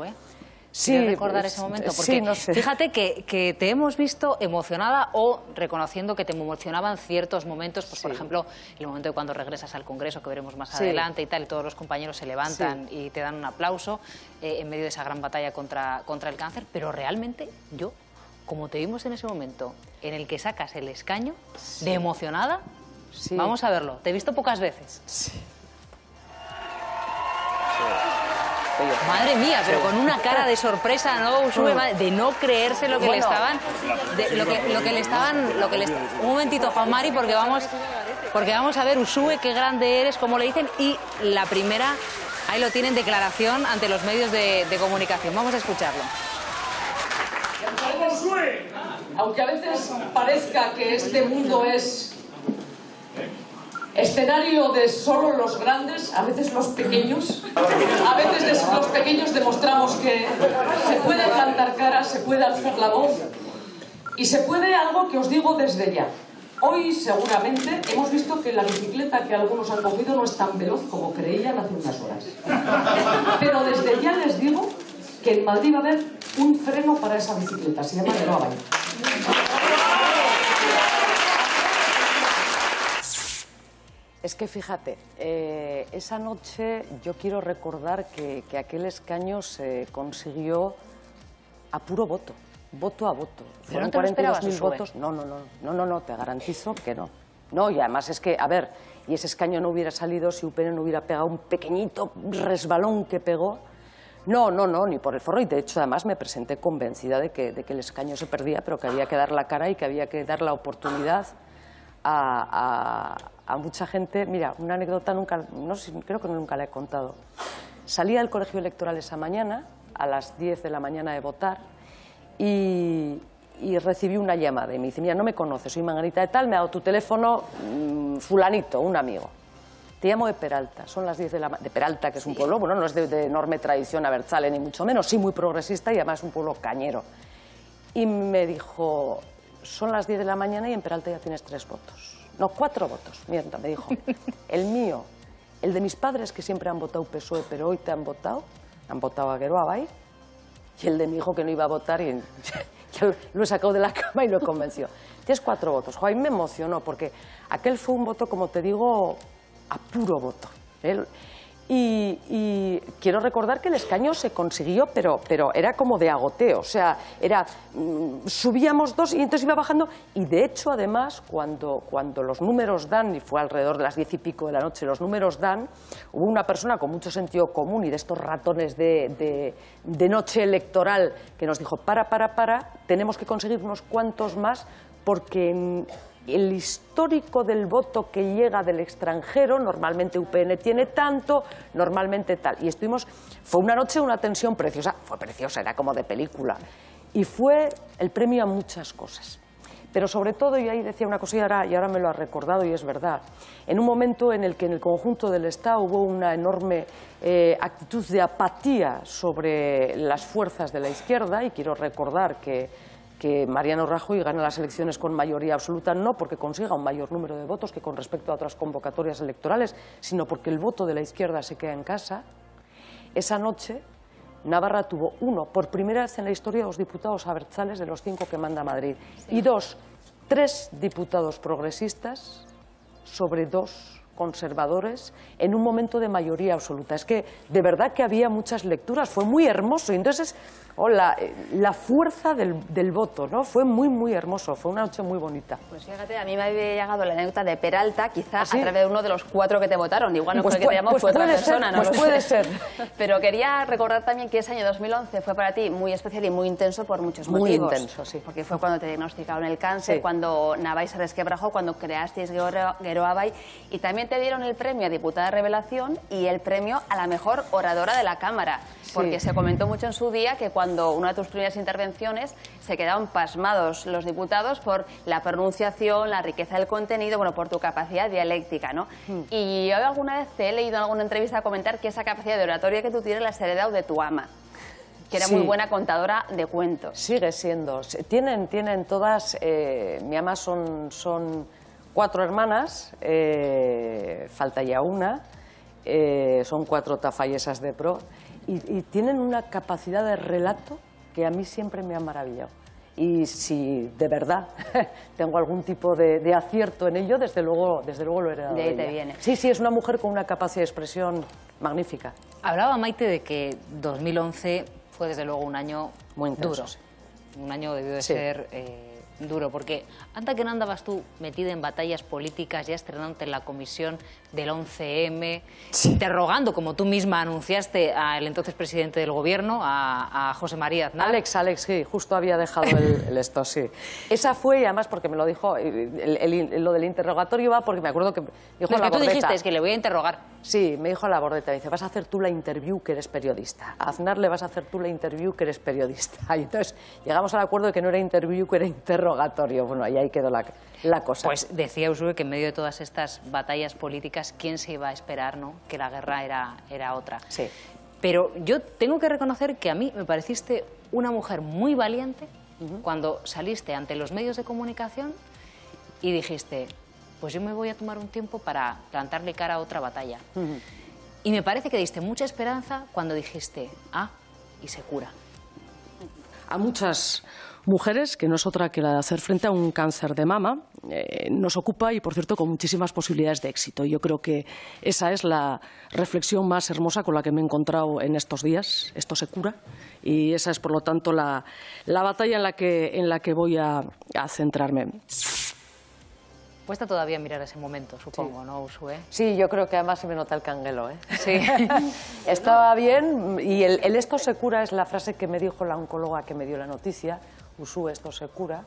Sí, recordar ese momento, porque sí, no sé. Fíjate que te hemos visto emocionada o reconociendo que te emocionaban ciertos momentos, pues por ejemplo, el momento de cuando regresas al Congreso, que veremos más adelante y tal, y todos los compañeros se levantan y te dan un aplauso en medio de esa gran batalla contra el cáncer, pero realmente yo, como te vimos en ese momento en el que sacas el escaño, de emocionada, vamos a verlo, te he visto pocas veces. yo. Madre mía, pero con una cara de sorpresa, ¿no, Uxue? De no creerse lo que le estaban... Un momentito, Juan Mari, porque vamos a ver, Uxue, qué grande eres, como le dicen, y la primera, ahí lo tienen, declaración ante los medios de comunicación. Vamos a escucharlo. Aunque a veces parezca que este mundo es escenario de solo los grandes, a veces los pequeños, a veces los pequeños demostramos que se puede plantar cara, se puede alzar la voz y se puede algo que os digo desde ya. Hoy seguramente hemos visto que la bicicleta que algunos han cogido no es tan veloz como creían hace unas horas. Pero desde ya les digo que en Madrid va a haber un freno para esa bicicleta, se llama Geroa Bay. Es que fíjate, esa noche yo quiero recordar que aquel escaño se consiguió a puro voto, voto a voto. ¿Pero no te lo esperabas, 42.000 votos. No, te garantizo que no. No, y además es que, a ver, y ese escaño no hubiera salido si UPN no hubiera pegado un pequeñito resbalón que pegó. No, ni por el forro, y de hecho además me presenté convencida de que el escaño se perdía, pero que había que dar la cara y que había que dar la oportunidad a mucha gente. Mira, una anécdota creo que nunca la he contado. Salí del colegio electoral esa mañana, a las 10 de la mañana de votar, y recibí una llamada y me dice, mira, no me conoces, soy Margarita de tal, me ha dado tu teléfono fulanito, un amigo. Te llamo de Peralta, son las 10 de la mañana. De Peralta, que es un pueblo, bueno, no es de enorme tradición abertzale, ni mucho menos, sí muy progresista y además un pueblo cañero. Y me dijo, son las 10 de la mañana y en Peralta ya tienes 3 votos. No, 4 votos, mienta, me dijo. El mío, el de mis padres, que siempre han votado PSOE, pero hoy te han votado a Geroa Bay, y el de mi hijo, que no iba a votar, y ya lo he sacado de la cama y lo he convencido. Tienes 4 votos. Jo, ahí me emocionó, porque aquel fue un voto, como te digo, a puro voto. Y quiero recordar que el escaño se consiguió, pero era como de agoteo, o sea, subíamos 2 y entonces iba bajando, y de hecho, además, cuando los números dan, y fue alrededor de las 10 y pico de la noche, los números dan, hubo una persona con mucho sentido común y de estos ratones de noche electoral que nos dijo, para, tenemos que conseguir unos cuantos más, porque el histórico del voto que llega del extranjero, normalmente UPN tiene tanto, normalmente tal. Y fue una noche, una tensión preciosa, fue preciosa, era como de película. Y fue el premio a muchas cosas. Pero sobre todo, y ahí decía una cosa y ahora me lo ha recordado y es verdad, en un momento en el que en el conjunto del Estado hubo una enorme actitud de apatía sobre las fuerzas de la izquierda, y quiero recordar que Mariano Rajoy gana las elecciones con mayoría absoluta, no porque consiga un mayor número de votos que con respecto a otras convocatorias electorales, sino porque el voto de la izquierda se queda en casa. Esa noche Navarra tuvo por primera vez en la historia, 2 diputados abertzales de los 5 que manda Madrid, y 3 diputados progresistas sobre 2 conservadores en un momento de mayoría absoluta. Es que de verdad que había muchas lecturas, fue muy hermoso. Y entonces, la fuerza del voto, ¿no? Fue muy, muy hermoso, fue una noche muy bonita. Pues fíjate, a mí me había llegado la anécdota de Peralta, quizá a través de uno de los 4 que te votaron. Igual no fue el que te llamó, fue otra persona, ¿no? Pues puede ser. Pero quería recordar también que ese año 2011 fue para ti muy especial y muy intenso por muchos motivos. Muy intenso, sí. Porque fue cuando te diagnosticaron el cáncer, cuando Navai se resquebrajó, cuando creasteis Geroa Bay, y también te dieron el premio a Diputada Revelación y el premio a la mejor oradora de la Cámara. Porque se comentó mucho en su día que cuando una de tus primeras intervenciones se quedaban pasmados los diputados por la pronunciación, la riqueza del contenido, bueno, por tu capacidad dialéctica, ¿no? Y yo alguna vez te he leído en alguna entrevista comentar que esa capacidad de oratoria que tú tienes la has heredado de tu ama, que era muy buena contadora de cuentos. Sigue siendo. Tienen todas, mi ama son 4 hermanas, falta ya una, son 4 tafallesas de pro, y tienen una capacidad de relato que a mí siempre me ha maravillado. Y si de verdad tengo algún tipo de acierto en ello, desde luego lo he heredado de ella. De ahí te viene. Sí, es una mujer con una capacidad de expresión magnífica. Hablaba Maite de que 2011 fue desde luego un año muy intenso. duro. Un año debió de ser duro, porque anda que no andabas tú metida en batallas políticas, ya estrenándote en la comisión del 11M, interrogando, como tú misma anunciaste, al entonces presidente del gobierno, a José María Aznar. Alex, sí, justo había dejado el esto, sí. Esa fue, y además porque me lo dijo, lo del interrogatorio va porque me acuerdo que dijo No, la es que tú Bordeta. dijiste, es que le voy a interrogar. Sí, me dijo la Bordeta, me dice, vas a hacer tú la interview que eres periodista. A Aznar le vas a hacer tú la interview que eres periodista. Y entonces llegamos al acuerdo de que no era interview, que era interrogatorio. Bueno, ahí quedó la cosa. Pues decía Uxue que en medio de todas estas batallas políticas, ¿quién se iba a esperar, no? Que la guerra era otra. Sí. Pero yo tengo que reconocer que a mí me pareciste una mujer muy valiente cuando saliste ante los medios de comunicación y dijiste, pues yo me voy a tomar un tiempo para plantarle cara a otra batalla. Y me parece que diste mucha esperanza cuando dijiste, y se cura. A muchas mujeres, que no es otra que la de hacer frente a un cáncer de mama, nos ocupa y, por cierto, con muchísimas posibilidades de éxito. Yo creo que esa es la reflexión más hermosa con la que me he encontrado en estos días. Esto se cura y esa es, por lo tanto, la batalla en la que voy a centrarme. Cuesta todavía mirar ese momento, supongo, Sí. ¿no, Uxue? Sí, yo creo que además se me nota el canguelo, ¿eh? Sí. Estaba bien y el esto se cura es la frase que me dijo la oncóloga que me dio la noticia. Uxue, esto se cura.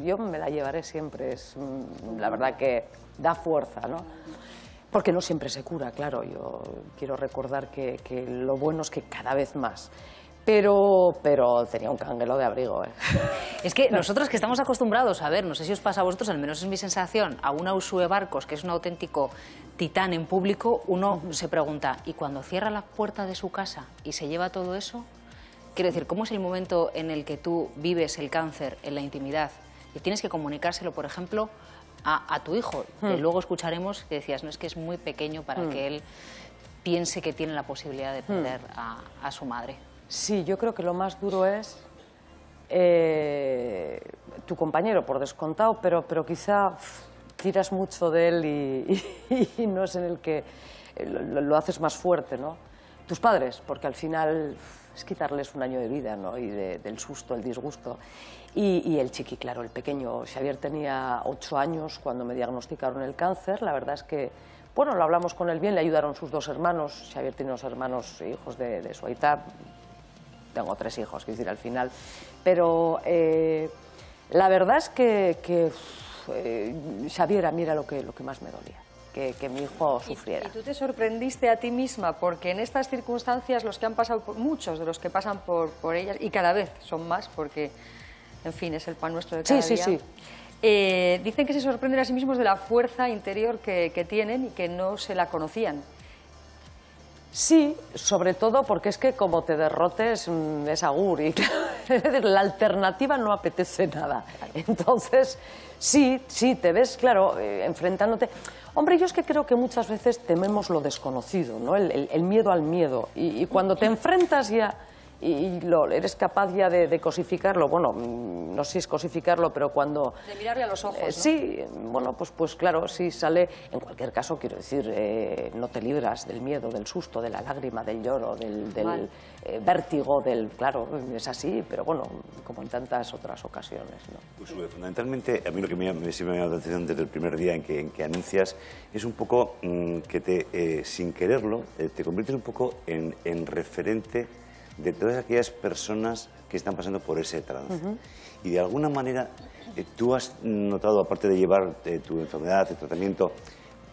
Yo me la llevaré siempre, es la verdad que da fuerza, ¿no? Porque no siempre se cura, claro, yo quiero recordar que lo bueno es que cada vez más. Pero tenía un canguelo de abrigo, ¿eh? Es que nosotros que estamos acostumbrados a ver, no sé si os pasa a vosotros, al menos es mi sensación, a una Uxue Barcos, que es un auténtico titán en público, uno se pregunta, ¿y cuando cierra la puerta de su casa y se lleva todo eso? Quiero decir, ¿cómo es el momento en el que tú vives el cáncer en la intimidad y tienes que comunicárselo, por ejemplo, a tu hijo? Que luego escucharemos que decías, no, es que es muy pequeño para que él piense que tiene la posibilidad de perder a su madre. Sí, yo creo que lo más duro es tu compañero, por descontado, pero quizá tiras mucho de él y no es en el que lo haces más fuerte, ¿no? Tus padres, porque al final es quitarles un año de vida, ¿no? Y del susto, el disgusto. Y el chiqui, claro, el pequeño. Xavier tenía 8 años cuando me diagnosticaron el cáncer. La verdad es que, bueno, lo hablamos con él bien, le ayudaron sus 2 hermanos. Xavier tiene 2 hermanos, hijos de su aita. Tengo 3 hijos, quiero decir, al final. Pero la verdad es que Xavier, a mí era lo que más me dolía. Que mi hijo sufriera. ¿Y tú te sorprendiste a ti misma? Porque en estas circunstancias los que han pasado por muchos de los que pasan por ellas, y cada vez son más, porque, en fin, es el pan nuestro de cada día. Sí. Dicen que se sorprenden a sí mismos de la fuerza interior que tienen y que no se la conocían. Sí, sobre todo porque es que como te derrotes es agur y la alternativa no apetece nada. Entonces, sí, te ves, claro, enfrentándote. Hombre, yo es que creo que muchas veces tememos lo desconocido, ¿no? El miedo al miedo. Y cuando te enfrentas ya y eres capaz ya de cosificarlo, bueno, no sé si es cosificarlo, pero cuando... De mirarle a los ojos, ¿no? Sí, bueno, pues claro, sí sale, en cualquier caso, quiero decir, no te libras del miedo, del susto, de la lágrima, del lloro, del vértigo, claro, es así, pero bueno, como en tantas otras ocasiones, ¿no? Pues, fundamentalmente, a mí lo que me llama la atención desde el primer día en que anuncias es un poco que sin quererlo, te conviertes un poco en referente de todas aquellas personas que están pasando por ese trance. Y de alguna manera tú has notado, aparte de llevar tu enfermedad, el tratamiento,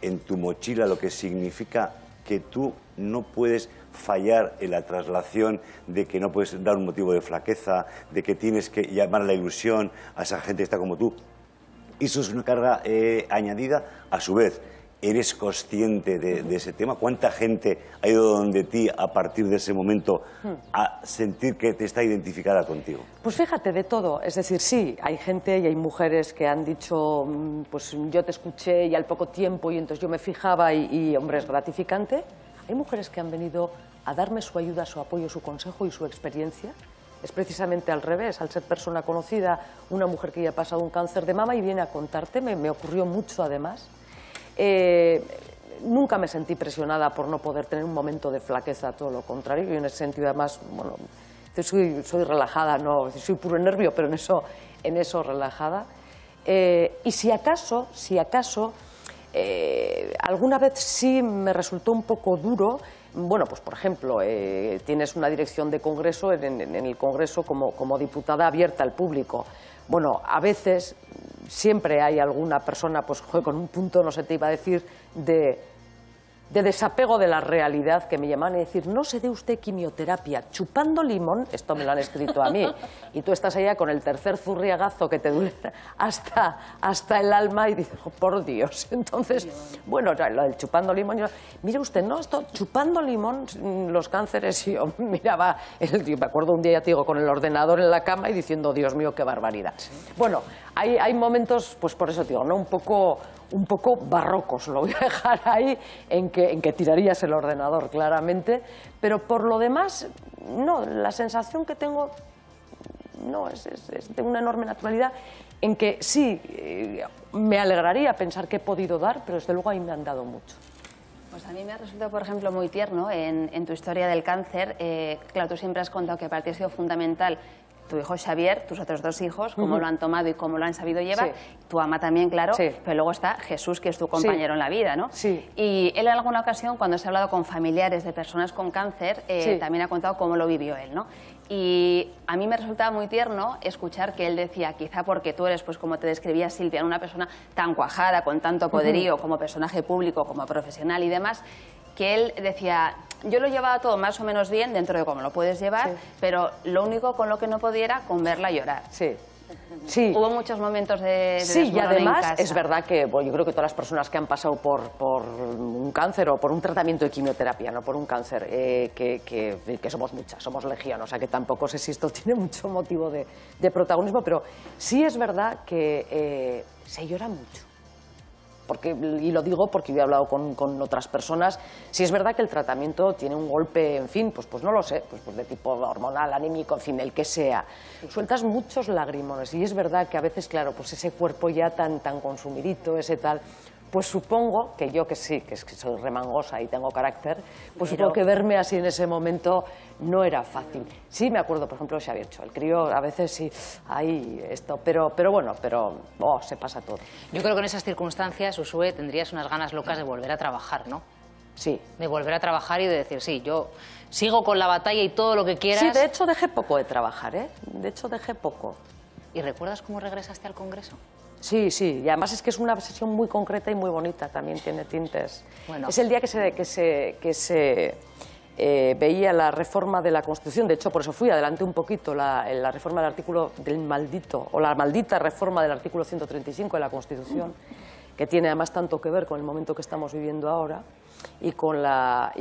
en tu mochila, lo que significa que tú no puedes fallar en la traslación, de que no puedes dar un motivo de flaqueza, de que tienes que llamar a la ilusión a esa gente que está como tú. Eso es una carga añadida. A su vez, ¿eres consciente de ese tema? ¿Cuánta gente ha ido donde ti a partir de ese momento a sentir que te está identificada contigo? Pues fíjate, de todo. Es decir, sí, hay gente y hay mujeres que han dicho, pues yo te escuché y al poco tiempo y entonces yo me fijaba y hombre, es gratificante. Hay mujeres que han venido a darme su ayuda, su apoyo, su consejo y su experiencia. Es precisamente al revés, al ser persona conocida, una mujer que ya ha pasado un cáncer de mama y viene a contarte, me ocurrió mucho además. Nunca me sentí presionada por no poder tener un momento de flaqueza, todo lo contrario, y en ese sentido además, bueno, soy relajada, no soy puro nervio, pero en eso en eso relajada. Y si acaso, alguna vez sí me resultó un poco duro. Bueno, pues por ejemplo, tienes una dirección de congreso, en el congreso como diputada abierta al público. Bueno, a veces siempre hay alguna persona pues con un punto, no sé, te iba a decir, de desapego de la realidad, que me llaman y decir, no se dé usted quimioterapia chupando limón, esto me lo han escrito a mí, y tú estás allá con el tercer zurriagazo que te duele hasta el alma y dices, oh, por Dios. Entonces, bueno, lo del chupando limón, mire usted, no, esto, chupando limón, los cánceres, y yo miraba, yo me acuerdo un día, ya te digo, con el ordenador en la cama y diciendo, Dios mío, qué barbaridad. Bueno, hay momentos, pues por eso te digo, ¿no? Un poco barrocos, lo voy a dejar ahí, en que tirarías el ordenador, claramente, pero por lo demás, no, la sensación que tengo no es de una enorme naturalidad, en que sí, me alegraría pensar que he podido dar, pero desde luego ahí me han dado mucho. Pues a mí me ha resultado, por ejemplo, muy tierno en tu historia del cáncer. Claro, tú siempre has contado que para ti ha sido fundamental tu hijo Xavier, tus otros dos hijos, cómo lo han tomado y cómo lo han sabido llevar, tu ama también, claro, pero luego está Jesús, que es tu compañero en la vida, ¿no? Y él en alguna ocasión, cuando se ha hablado con familiares de personas con cáncer, también ha contado cómo lo vivió él, ¿no? Y a mí me resultaba muy tierno escuchar que él decía, quizá porque tú eres, pues como te describía Silvia, una persona tan cuajada, con tanto poderío, como personaje público, como profesional y demás, que él decía, yo lo llevaba todo más o menos bien, dentro de cómo lo puedes llevar, pero lo único con lo que no podía era con verla llorar. Sí. Hubo muchos momentos de sí, y además en casa. Es verdad que bueno, yo creo que todas las personas que han pasado por un cáncer o por un tratamiento de quimioterapia, no por un cáncer, que somos muchas, somos legión, o sea que tampoco sé si esto tiene mucho motivo de protagonismo, pero sí es verdad que se llora mucho. Y lo digo porque yo he hablado con otras personas. Sí es verdad que el tratamiento tiene un golpe, en fin, pues no lo sé, pues de tipo hormonal, anímico, en fin, el que sea. Sueltas muchos lagrimones y es verdad que a veces, claro, pues ese cuerpo ya tan consumidito, ese tal, pues supongo que yo que sí, que soy remangosa y tengo carácter, pues supongo que verme así en ese momento no era fácil. Sí me acuerdo, por ejemplo, de Xavier, el crío a veces sí, ahí esto, pero bueno, se pasa todo. Yo creo que en esas circunstancias, Uxue, tendrías unas ganas locas de volver a trabajar, ¿no? Sí. De volver a trabajar y de decir, sí, yo sigo con la batalla y todo lo que quieras. Sí, de hecho dejé poco de trabajar, ¿eh? De hecho dejé poco. ¿Y recuerdas cómo regresaste al Congreso? Sí, y además es que es una sesión muy concreta y muy bonita, también tiene tintes. Bueno. Es el día que se veía la reforma de la Constitución, de hecho por eso fui, adelanté un poquito la reforma del artículo del maldito, o la maldita reforma del artículo 135 de la Constitución, que tiene además tanto que ver con el momento que estamos viviendo ahora y con la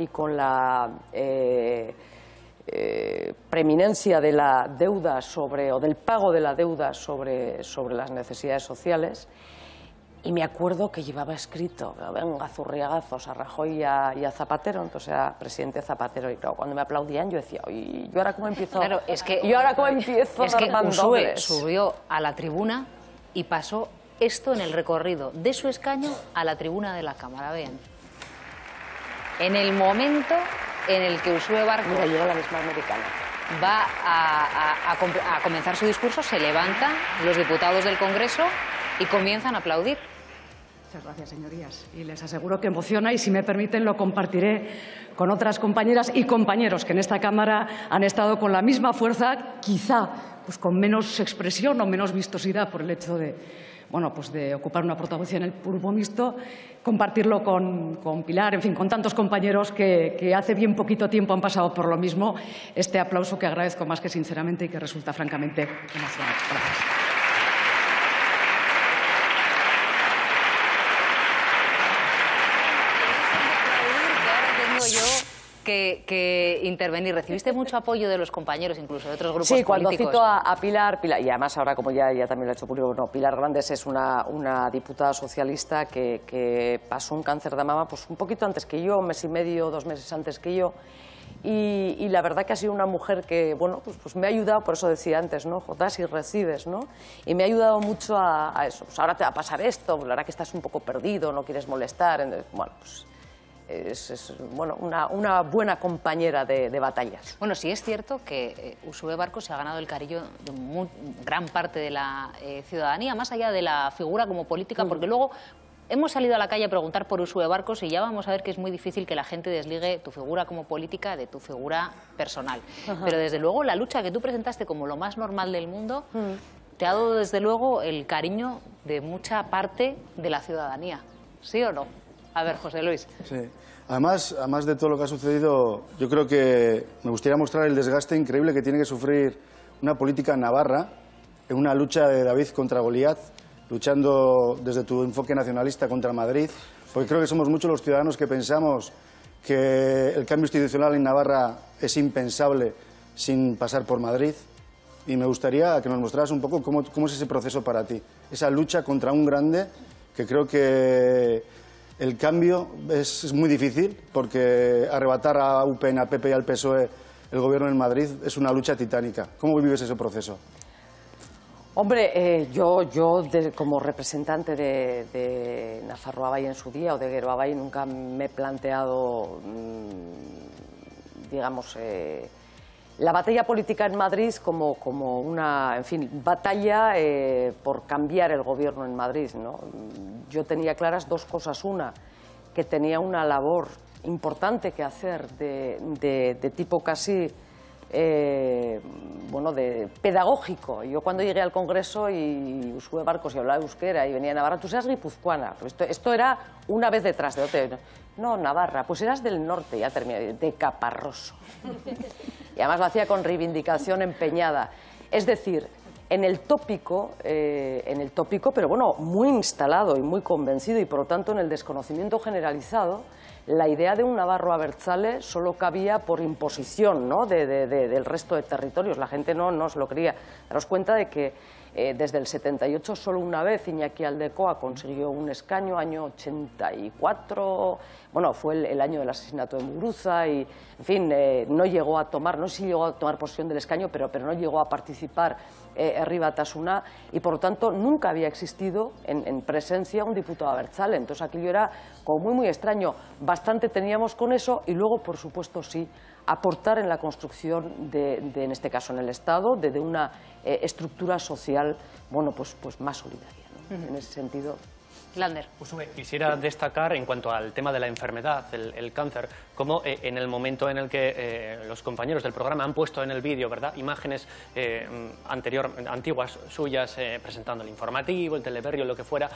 preeminencia de la deuda o del pago de la deuda sobre las necesidades sociales. Y me acuerdo que llevaba escrito, venga, zurriagazos a Rajoy y a Zapatero, entonces era presidente Zapatero, y claro, cuando me aplaudían yo decía, ¿y yo ahora cómo empiezo? Claro, es que Uxue subió a la tribuna y pasó esto en el recorrido de su escaño a la tribuna de la Cámara. Vean. En el momento en el que Uxue Barkos va a comenzar su discurso, se levantan los diputados del Congreso y comienzan a aplaudir. Muchas gracias, señorías. Y les aseguro que emociona y, si me permiten, lo compartiré con otras compañeras y compañeros que en esta Cámara han estado con la misma fuerza, quizá pues con menos expresión o menos vistosidad por el hecho de ocupar una protagonista en el grupo mixto, compartirlo con Pilar, en fin, con tantos compañeros que hace bien poquito tiempo han pasado por lo mismo. Este aplauso que agradezco más que sinceramente y que resulta francamente emocionante. Gracias. Que intervenir. ¿Recibiste mucho apoyo de los compañeros, incluso de otros grupos políticos? Sí, cuando cito a Pilar, y además ahora, como ya también lo he hecho público, Pilar Grandes es una diputada socialista que pasó un cáncer de mama pues un poquito antes que yo, un mes y medio, 2 meses antes que yo, y la verdad que ha sido una mujer que, bueno, pues me ha ayudado, por eso decía antes, ¿no? Das y recibes, ¿no? Y me ha ayudado mucho a eso. Pues ahora te va a pasar esto, la verdad que estás un poco perdido, no quieres molestar, entonces, bueno, pues bueno, una buena compañera de batallas. Bueno, sí es cierto que Uxue Barkos se ha ganado el cariño de gran parte de la ciudadanía, más allá de la figura como política, porque luego hemos salido a la calle a preguntar por Uxue Barkos y ya vamos a ver que es muy difícil que la gente desligue tu figura como política de tu figura personal. Pero desde luego la lucha que tú presentaste como lo más normal del mundo te ha dado desde luego el cariño de mucha parte de la ciudadanía. ¿Sí o no? A ver, José Luis. Sí. Además de todo lo que ha sucedido, yo creo que me gustaría mostrar el desgaste increíble que tiene que sufrir una política navarra en una lucha de David contra Goliat, luchando desde tu enfoque nacionalista contra Madrid, porque creo que somos muchos los ciudadanos que pensamos que el cambio institucional en Navarra es impensable sin pasar por Madrid. Y me gustaría que nos mostraras un poco cómo es ese proceso para ti, esa lucha contra un grande, que creo que el cambio es muy difícil, porque arrebatar a UPN, a PP y al PSOE el gobierno en Madrid es una lucha titánica. ¿Cómo vives ese proceso? Hombre, yo como representante de Nafarroa en su día o de Geroa nunca me he planteado, digamos, la batalla política en Madrid como una, en fin, batalla por cambiar el gobierno en Madrid, ¿no? Yo tenía claras dos cosas. Una, que tenía una labor importante que hacer de tipo casi, bueno, de pedagógico. Yo cuando llegué al Congreso y Uxue Barkos y hablaba euskera y venía a Navarra, tú seas guipuzcoana. Esto era una vez detrás de otra. No, Navarra, pues eras del norte, ya terminé, de Caparroso. Y además lo hacía con reivindicación empeñada. Es decir, en el tópico, pero bueno, muy instalado y muy convencido, y por lo tanto en el desconocimiento generalizado, la idea de un navarro abertzale solo cabía por imposición, ¿no?, del resto de territorios. La gente no se lo creía. Daros cuenta de que desde el 78 solo una vez Iñaki Aldecoa consiguió un escaño, año 84, bueno, fue el año del asesinato de Muguruza y, en fin, no llegó a tomar, no sé si llegó a tomar posesión del escaño, pero no llegó a participar Herri Batasuna, y por lo tanto nunca había existido en presencia un diputado abertzale. Entonces aquello era como muy extraño. Bastante teníamos con eso y luego, por supuesto, sí, aportar en la construcción en este caso en el Estado, de una estructura social, bueno, pues más solidaria, ¿no? En ese sentido. Lander. Uxue, quisiera destacar en cuanto al tema de la enfermedad, el cáncer, cómo en el momento en el que los compañeros del programa han puesto en el vídeo, ¿verdad?, imágenes antiguas suyas presentando el informativo, el teleberrio, lo que fuera,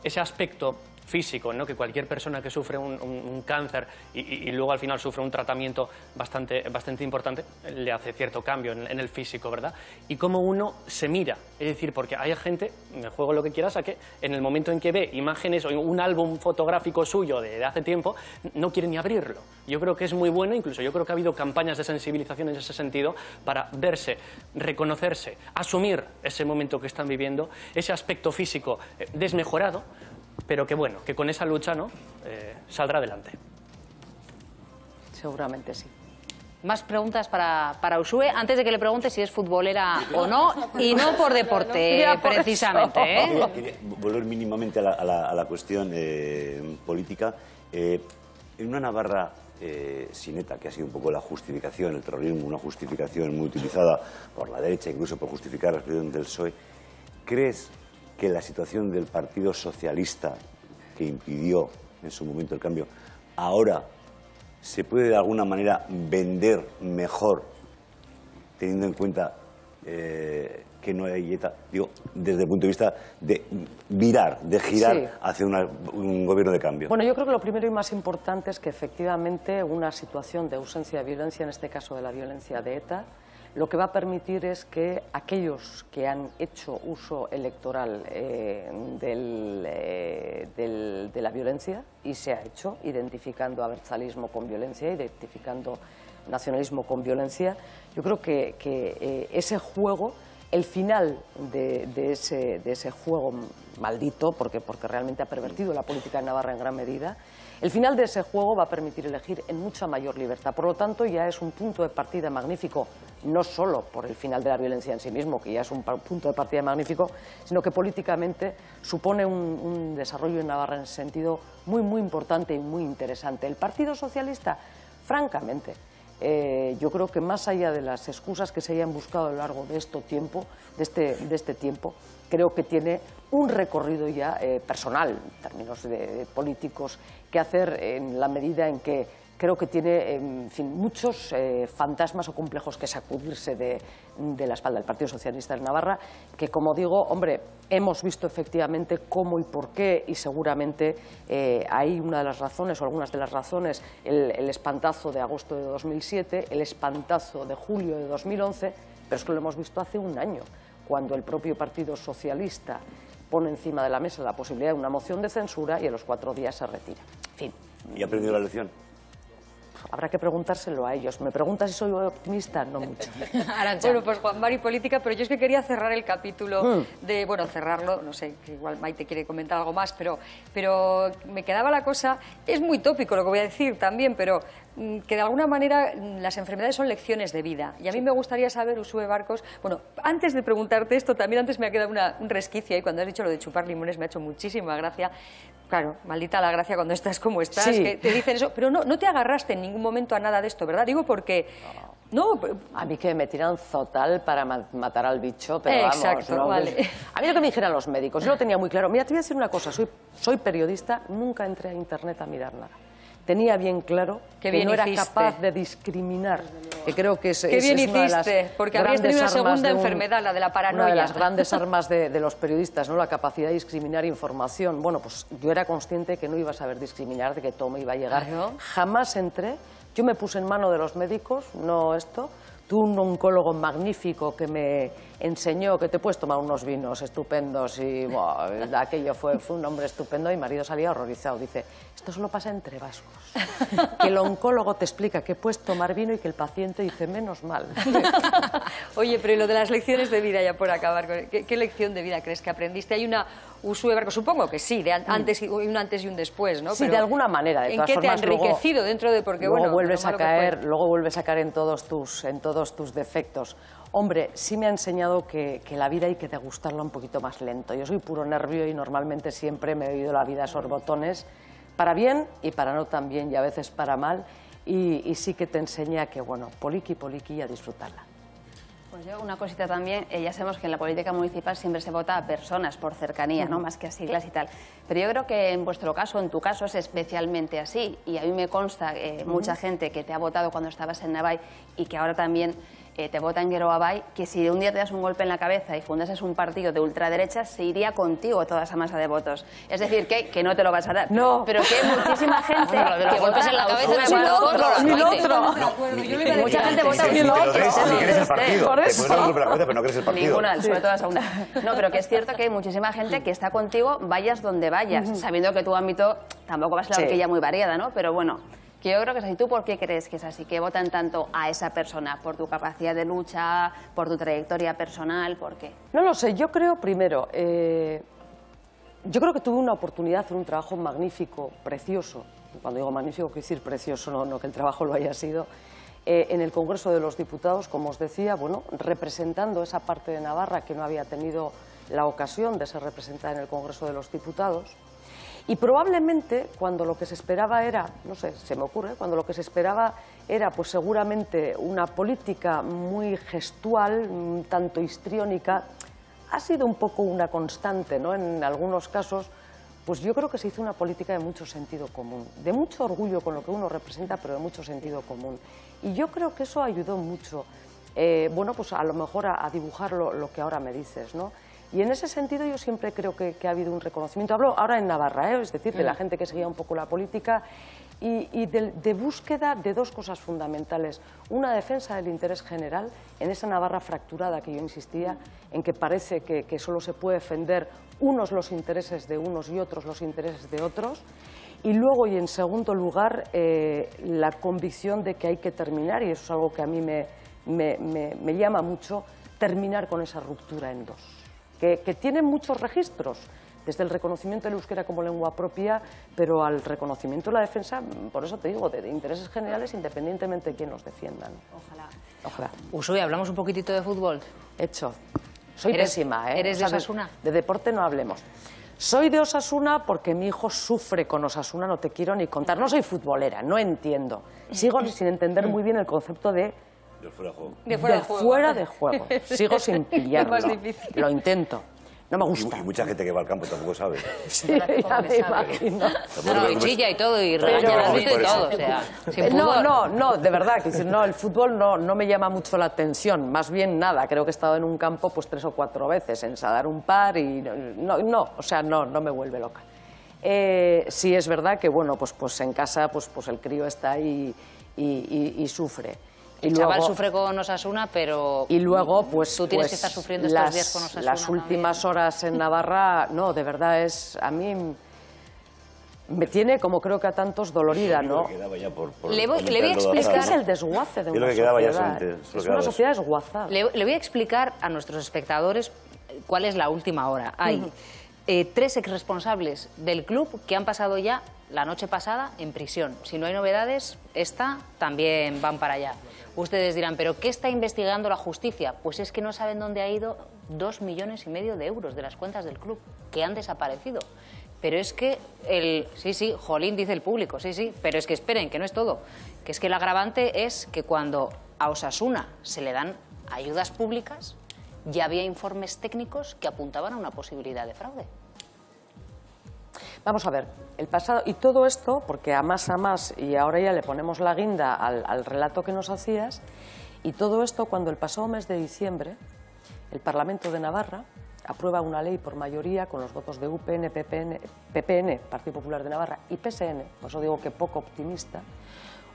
ese aspecto físico, ¿no?, que cualquier persona que sufre un cáncer y luego al final sufre un tratamiento bastante importante, le hace cierto cambio en el físico, ¿verdad? Y cómo uno se mira, es decir, porque hay gente, me juego lo que quieras, a que en el momento en que ve imágenes o un álbum fotográfico suyo de hace tiempo, no quiere ni abrirlo. Yo creo que es muy bueno, incluso yo creo que ha habido campañas de sensibilización en ese sentido para verse, reconocerse, asumir ese momento que están viviendo, ese aspecto físico desmejorado, pero que bueno, que con esa lucha, ¿no?, saldrá adelante. Seguramente sí. Más preguntas para Uxue, antes de que le pregunte si es futbolera o no, y no por deporte, precisamente. Quería volver mínimamente a la cuestión política. En una Navarra sin ETA, que ha sido un poco la justificación, el terrorismo, una justificación muy utilizada por la derecha, incluso por justificar la expresión del PSOE, ¿crees que la situación del Partido Socialista, que impidió en su momento el cambio, ahora se puede de alguna manera vender mejor, teniendo en cuenta que no hay ETA, digo, desde el punto de vista de virar, de girar, sí, hacia un gobierno de cambio? Bueno, yo creo que lo primero y más importante es que efectivamente una situación de ausencia de violencia, en este caso de la violencia de ETA, lo que va a permitir es que aquellos que han hecho uso electoral de la violencia, y se ha hecho identificando abertzalismo con violencia, identificando nacionalismo con violencia, yo creo que ese juego el final de ese juego maldito, porque realmente ha pervertido la política en Navarra en gran medida, el final de ese juego va a permitir elegir en mucha mayor libertad. Por lo tanto, ya es un punto de partida magnífico, no solo por el final de la violencia en sí mismo, que ya es un punto de partida magnífico, sino que políticamente supone un desarrollo en Navarra en ese sentido muy, muy importante y muy interesante. El Partido Socialista, francamente, yo creo que más allá de las excusas que se hayan buscado a lo largo de este tiempo, creo que tiene un recorrido ya personal, en términos de políticos, que hacer en la medida en que creo que tiene, en fin, muchos fantasmas o complejos que sacudirse de la espalda del Partido Socialista de Navarra, que, como digo, hombre, hemos visto efectivamente cómo y por qué, y seguramente hay una de las razones, o algunas de las razones, el espantazo de agosto de 2007, el espantazo de julio de 2011, pero es que lo hemos visto hace un año, cuando el propio Partido Socialista pone encima de la mesa la posibilidad de una moción de censura y a los 4 días se retira. En fin. ¿Y ha aprendido la lección? Habrá que preguntárselo a ellos. ¿Me preguntas si soy optimista? No mucho. Bueno, pues Juan Mari, política, pero yo es que quería cerrar el capítulo bueno, cerrarlo, no sé, que igual Maite quiere comentar algo más, pero me quedaba la cosa, es muy tópico lo que voy a decir también, pero que de alguna manera las enfermedades son lecciones de vida. Y a mí me gustaría saber, Uxue Barcos, bueno, antes de preguntarte esto, también antes me ha quedado un resquicio ahí, cuando has dicho lo de chupar limones me ha hecho muchísima gracia. Claro, maldita la gracia cuando estás como estás, sí, que te dicen eso, pero no te agarraste en ningún momento a nada de esto, ¿verdad? Digo porque... No, a mí que me tiran zotal para matar al bicho, pero exacto, vamos, ¿no? Vale. A mí lo que me dijeran los médicos, yo lo tenía muy claro. Mira, te voy a decir una cosa, soy periodista, nunca entré a internet a mirar nada. Tenía bien claro que no era capaz de discriminar, que creo que es una de las porque habías tenido una segunda enfermedad, la de la paranoia. Una de las grandes armas de los periodistas, ¿no? La capacidad de discriminar información. Bueno, pues yo era consciente que no iba a saber discriminar, de que todo me iba a llegar. Claro. Jamás entré, yo me puse en mano de los médicos, no esto. Tuve un oncólogo magnífico que me enseñó que te puedes tomar unos vinos estupendos y aquello fue un hombre estupendo. Y mi marido salía horrorizado. Dice, esto solo pasa entre vascos. Que el oncólogo te explica que puedes tomar vino y que el paciente dice, menos mal. Oye, pero y lo de las lecciones de vida, ya por acabar, ¿qué lección de vida crees que aprendiste? Hay una Uxue Barcos, supongo que sí, un antes y un después, ¿no? Sí, pero de alguna manera. De todas ¿en qué te ha formas, enriquecido dentro de...? Porque, luego bueno, vuelves a caer en todos tus defectos. Hombre, sí me ha enseñado que la vida hay que degustarla un poquito más lento. Yo soy puro nervio y normalmente siempre me he vivido la vida a sorbotones, para bien y para no tan bien, y a veces para mal, y sí que te enseña que, bueno, poliqui y a disfrutarla. Pues yo una cosita también, ya sabemos que en la política municipal siempre se vota a personas por cercanía, ¿no? Más que a siglas y tal. Pero yo creo que en vuestro caso, en tu caso, es especialmente así. Y a mí me consta mucha gente que te ha votado cuando estabas en Navai y que ahora también te vota en Geroa Bai, que si un día te das un golpe en la cabeza y fundases un partido de ultraderecha, se iría contigo toda esa masa de votos. Es decir, que no te lo vas a dar. No. Pero que hay muchísima gente que vota en la cabeza ni el otro. Mucha gente vota a Pero no quieres el partido. Te puedes dar un golpe en la cabeza, pero no quieres el partido. Ninguna, sobre todo la segunda. No, pero que es cierto que hay muchísima gente que está contigo, vayas donde vayas, sabiendo que tu ámbito tampoco va a ser la horquilla muy variada, ¿no? Pero bueno, que yo creo que es así. ¿Tú por qué crees que es así? ¿Que votan tanto a esa persona? ¿Por tu capacidad de lucha? ¿Por tu trayectoria personal? ¿Por qué? No lo sé. Yo creo, primero, yo creo que tuve una oportunidad de hacer un trabajo magnífico, precioso. Cuando digo magnífico, quiero decir precioso, no que el trabajo lo haya sido. En el Congreso de los Diputados, como os decía, bueno, representando esa parte de Navarra que no había tenido la ocasión de ser representada en el Congreso de los Diputados. Y probablemente cuando lo que se esperaba era, no sé, se me ocurre, cuando lo que se esperaba era pues seguramente una política muy gestual, tanto histriónica, ha sido un poco una constante, ¿no? En algunos casos, pues yo creo que se hizo una política de mucho sentido común, de mucho orgullo con lo que uno representa, pero de mucho sentido común. Y yo creo que eso ayudó mucho, bueno, pues a lo mejor a dibujar lo que ahora me dices, ¿no? Y en ese sentido yo siempre creo que ha habido un reconocimiento. Hablo ahora en Navarra, es decir, de la gente que seguía un poco la política y de búsqueda de dos cosas fundamentales. Una, defensa del interés general en esa Navarra fracturada que yo insistía, en que parece que solo se puede defender unos los intereses de unos y otros los intereses de otros. Y luego, y en segundo lugar, la convicción de que hay que terminar, y eso es algo que a mí me llama mucho, terminar con esa ruptura en dos, que tiene muchos registros, desde el reconocimiento del euskera como lengua propia, pero al reconocimiento de la defensa, por eso te digo, de intereses generales, independientemente de quién los defiendan. Ojalá. Ojalá. Usui, ¿hablamos un poquitito de fútbol? Hecho. Soy pésima, ¿eh? ¿Eres de Osasuna? De deporte no hablemos. Soy de Osasuna porque mi hijo sufre con Osasuna, no te quiero ni contar. No soy futbolera, no entiendo. Sigo sin entender muy bien el concepto de... Del fuera de juego. De fuera de juego. Sigo sin pillarlo. Lo intento. No me gusta. Y mucha gente que va al campo tampoco sabe. Sí, ya me imagino. No, y chilla y todo, y regaña al árbitro y todo. O sea, sin pudor. No, de verdad, que no, el fútbol no me llama mucho la atención. Más bien nada, creo que he estado en un campo pues 3 o 4 veces, ensayar un par y no me vuelve loca. Sí es verdad que, bueno, pues en casa pues el crío está ahí y sufre. El chaval sufre con Osasuna, pero y luego, pues, tú tienes que estar sufriendo estos días con Osasuna. Las últimas horas en Navarra, no, de verdad a mí me tiene, como creo que a tantos, dolorida, ¿no? Le voy a explicar... Es que es el desguace de una sociedad. Es una sociedad desguazada. Le voy a explicar a nuestros espectadores cuál es la última hora. Hay 3 exresponsables del club que han pasado ya la noche pasada en prisión. Si no hay novedades, esta también van para allá. Ustedes dirán, ¿pero qué está investigando la justicia? Pues es que no saben dónde ha ido 2,5 millones de euros de las cuentas del club, que han desaparecido. Pero es que sí, jolín, dice el público, sí, pero es que esperen, que no es todo. Que es que el agravante es que cuando a Osasuna se le dan ayudas públicas, ya había informes técnicos que apuntaban a una posibilidad de fraude. Vamos a ver, el pasado, y todo esto, porque a más, y ahora ya le ponemos la guinda al relato que nos hacías, y todo esto cuando el pasado mes de diciembre el Parlamento de Navarra aprueba una ley por mayoría con los votos de UPN, PPN, Partido Popular de Navarra, y PSN, por eso digo que poco optimista,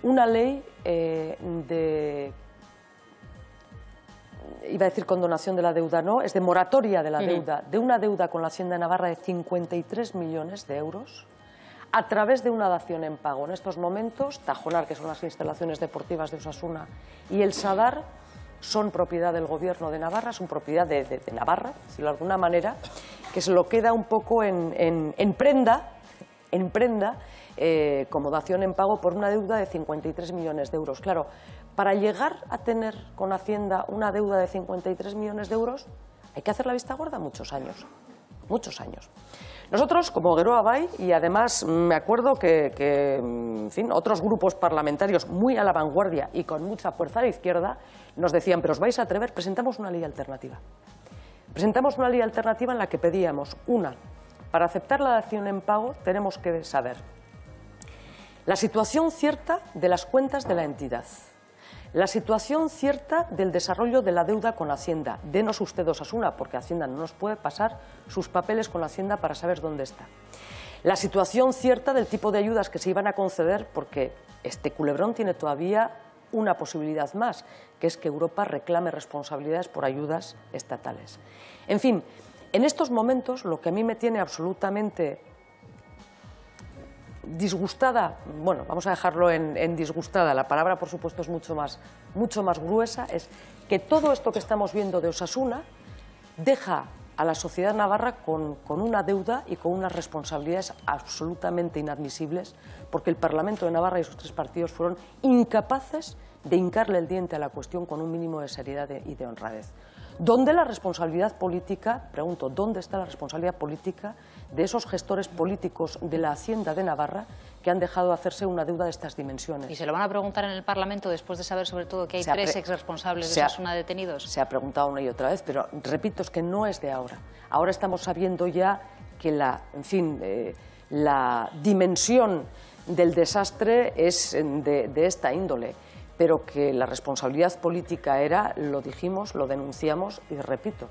una ley iba a decir condonación de la deuda, no, es de moratoria de la deuda, de una deuda con la Hacienda de Navarra de 53 millones de euros a través de una dación en pago. En estos momentos, Tajonar, que son las instalaciones deportivas de Osasuna, y el Sadar son propiedad del Gobierno de Navarra, son propiedad de Navarra, por decirlo de alguna manera, que se lo queda un poco en prenda, como dación en pago por una deuda de 53 millones de euros. Claro, para llegar a tener con Hacienda una deuda de 53 millones de euros hay que hacer la vista gorda muchos años. Nosotros, como Geroa Bai, y además me acuerdo que en fin, otros grupos parlamentarios muy a la vanguardia y con mucha fuerza de izquierda, nos decían, pero os vais a atrever, presentamos una ley alternativa. Presentamos una ley alternativa en la que pedíamos, para aceptar la dación en pago tenemos que saber la situación cierta de las cuentas de la entidad, la situación cierta del desarrollo de la deuda con Hacienda. Denos usted Osasuna, porque Hacienda no nos puede pasar sus papeles con la Hacienda para saber dónde está. La situación cierta del tipo de ayudas que se iban a conceder, porque este culebrón tiene todavía una posibilidad más, que es que Europa reclame responsabilidades por ayudas estatales. En fin, en estos momentos lo que a mí me tiene absolutamente disgustada, bueno, vamos a dejarlo en disgustada, la palabra por supuesto es mucho más gruesa, es que todo esto que estamos viendo de Osasuna deja a la sociedad navarra con una deuda y con unas responsabilidades absolutamente inadmisibles, porque el Parlamento de Navarra y sus 3 partidos fueron incapaces de hincarle el diente a la cuestión con un mínimo de seriedad y de honradez. ¿Dónde la responsabilidad política, pregunto, dónde está la responsabilidad política de esos gestores políticos de la Hacienda de Navarra que han dejado de hacerse una deuda de estas dimensiones? ¿Y se lo van a preguntar en el Parlamento después de saber sobre todo que hay 3 exresponsables de Osasuna detenidos? Se ha preguntado una y otra vez, pero repito, es que no es de ahora. Ahora estamos sabiendo ya que la dimensión del desastre es de esta índole, pero que la responsabilidad política era, lo dijimos, lo denunciamos y repito,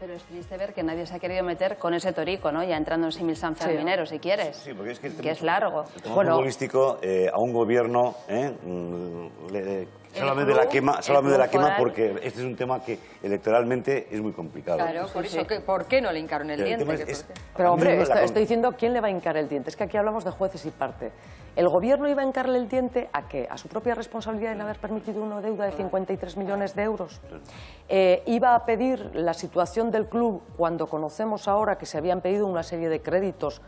Pero es triste ver que nadie se ha querido meter con ese torico, ¿no? Ya entrando en símil sanferminero, si quieres. Sí, porque es que es largo. El tema futbolístico a un gobierno solamente de la quema porque este es un tema que electoralmente es muy complicado. Claro, por eso, ¿por qué no le hincaron el diente? Pero hombre, estoy diciendo quién le va a hincar el diente. Es que aquí hablamos de jueces y parte. ¿El gobierno iba a hincarle el diente a qué? ¿A su propia responsabilidad en haber permitido una deuda de 53 millones de euros? ¿Iba a pedir la situación del club cuando conocemos ahora que se habían pedido una serie de créditos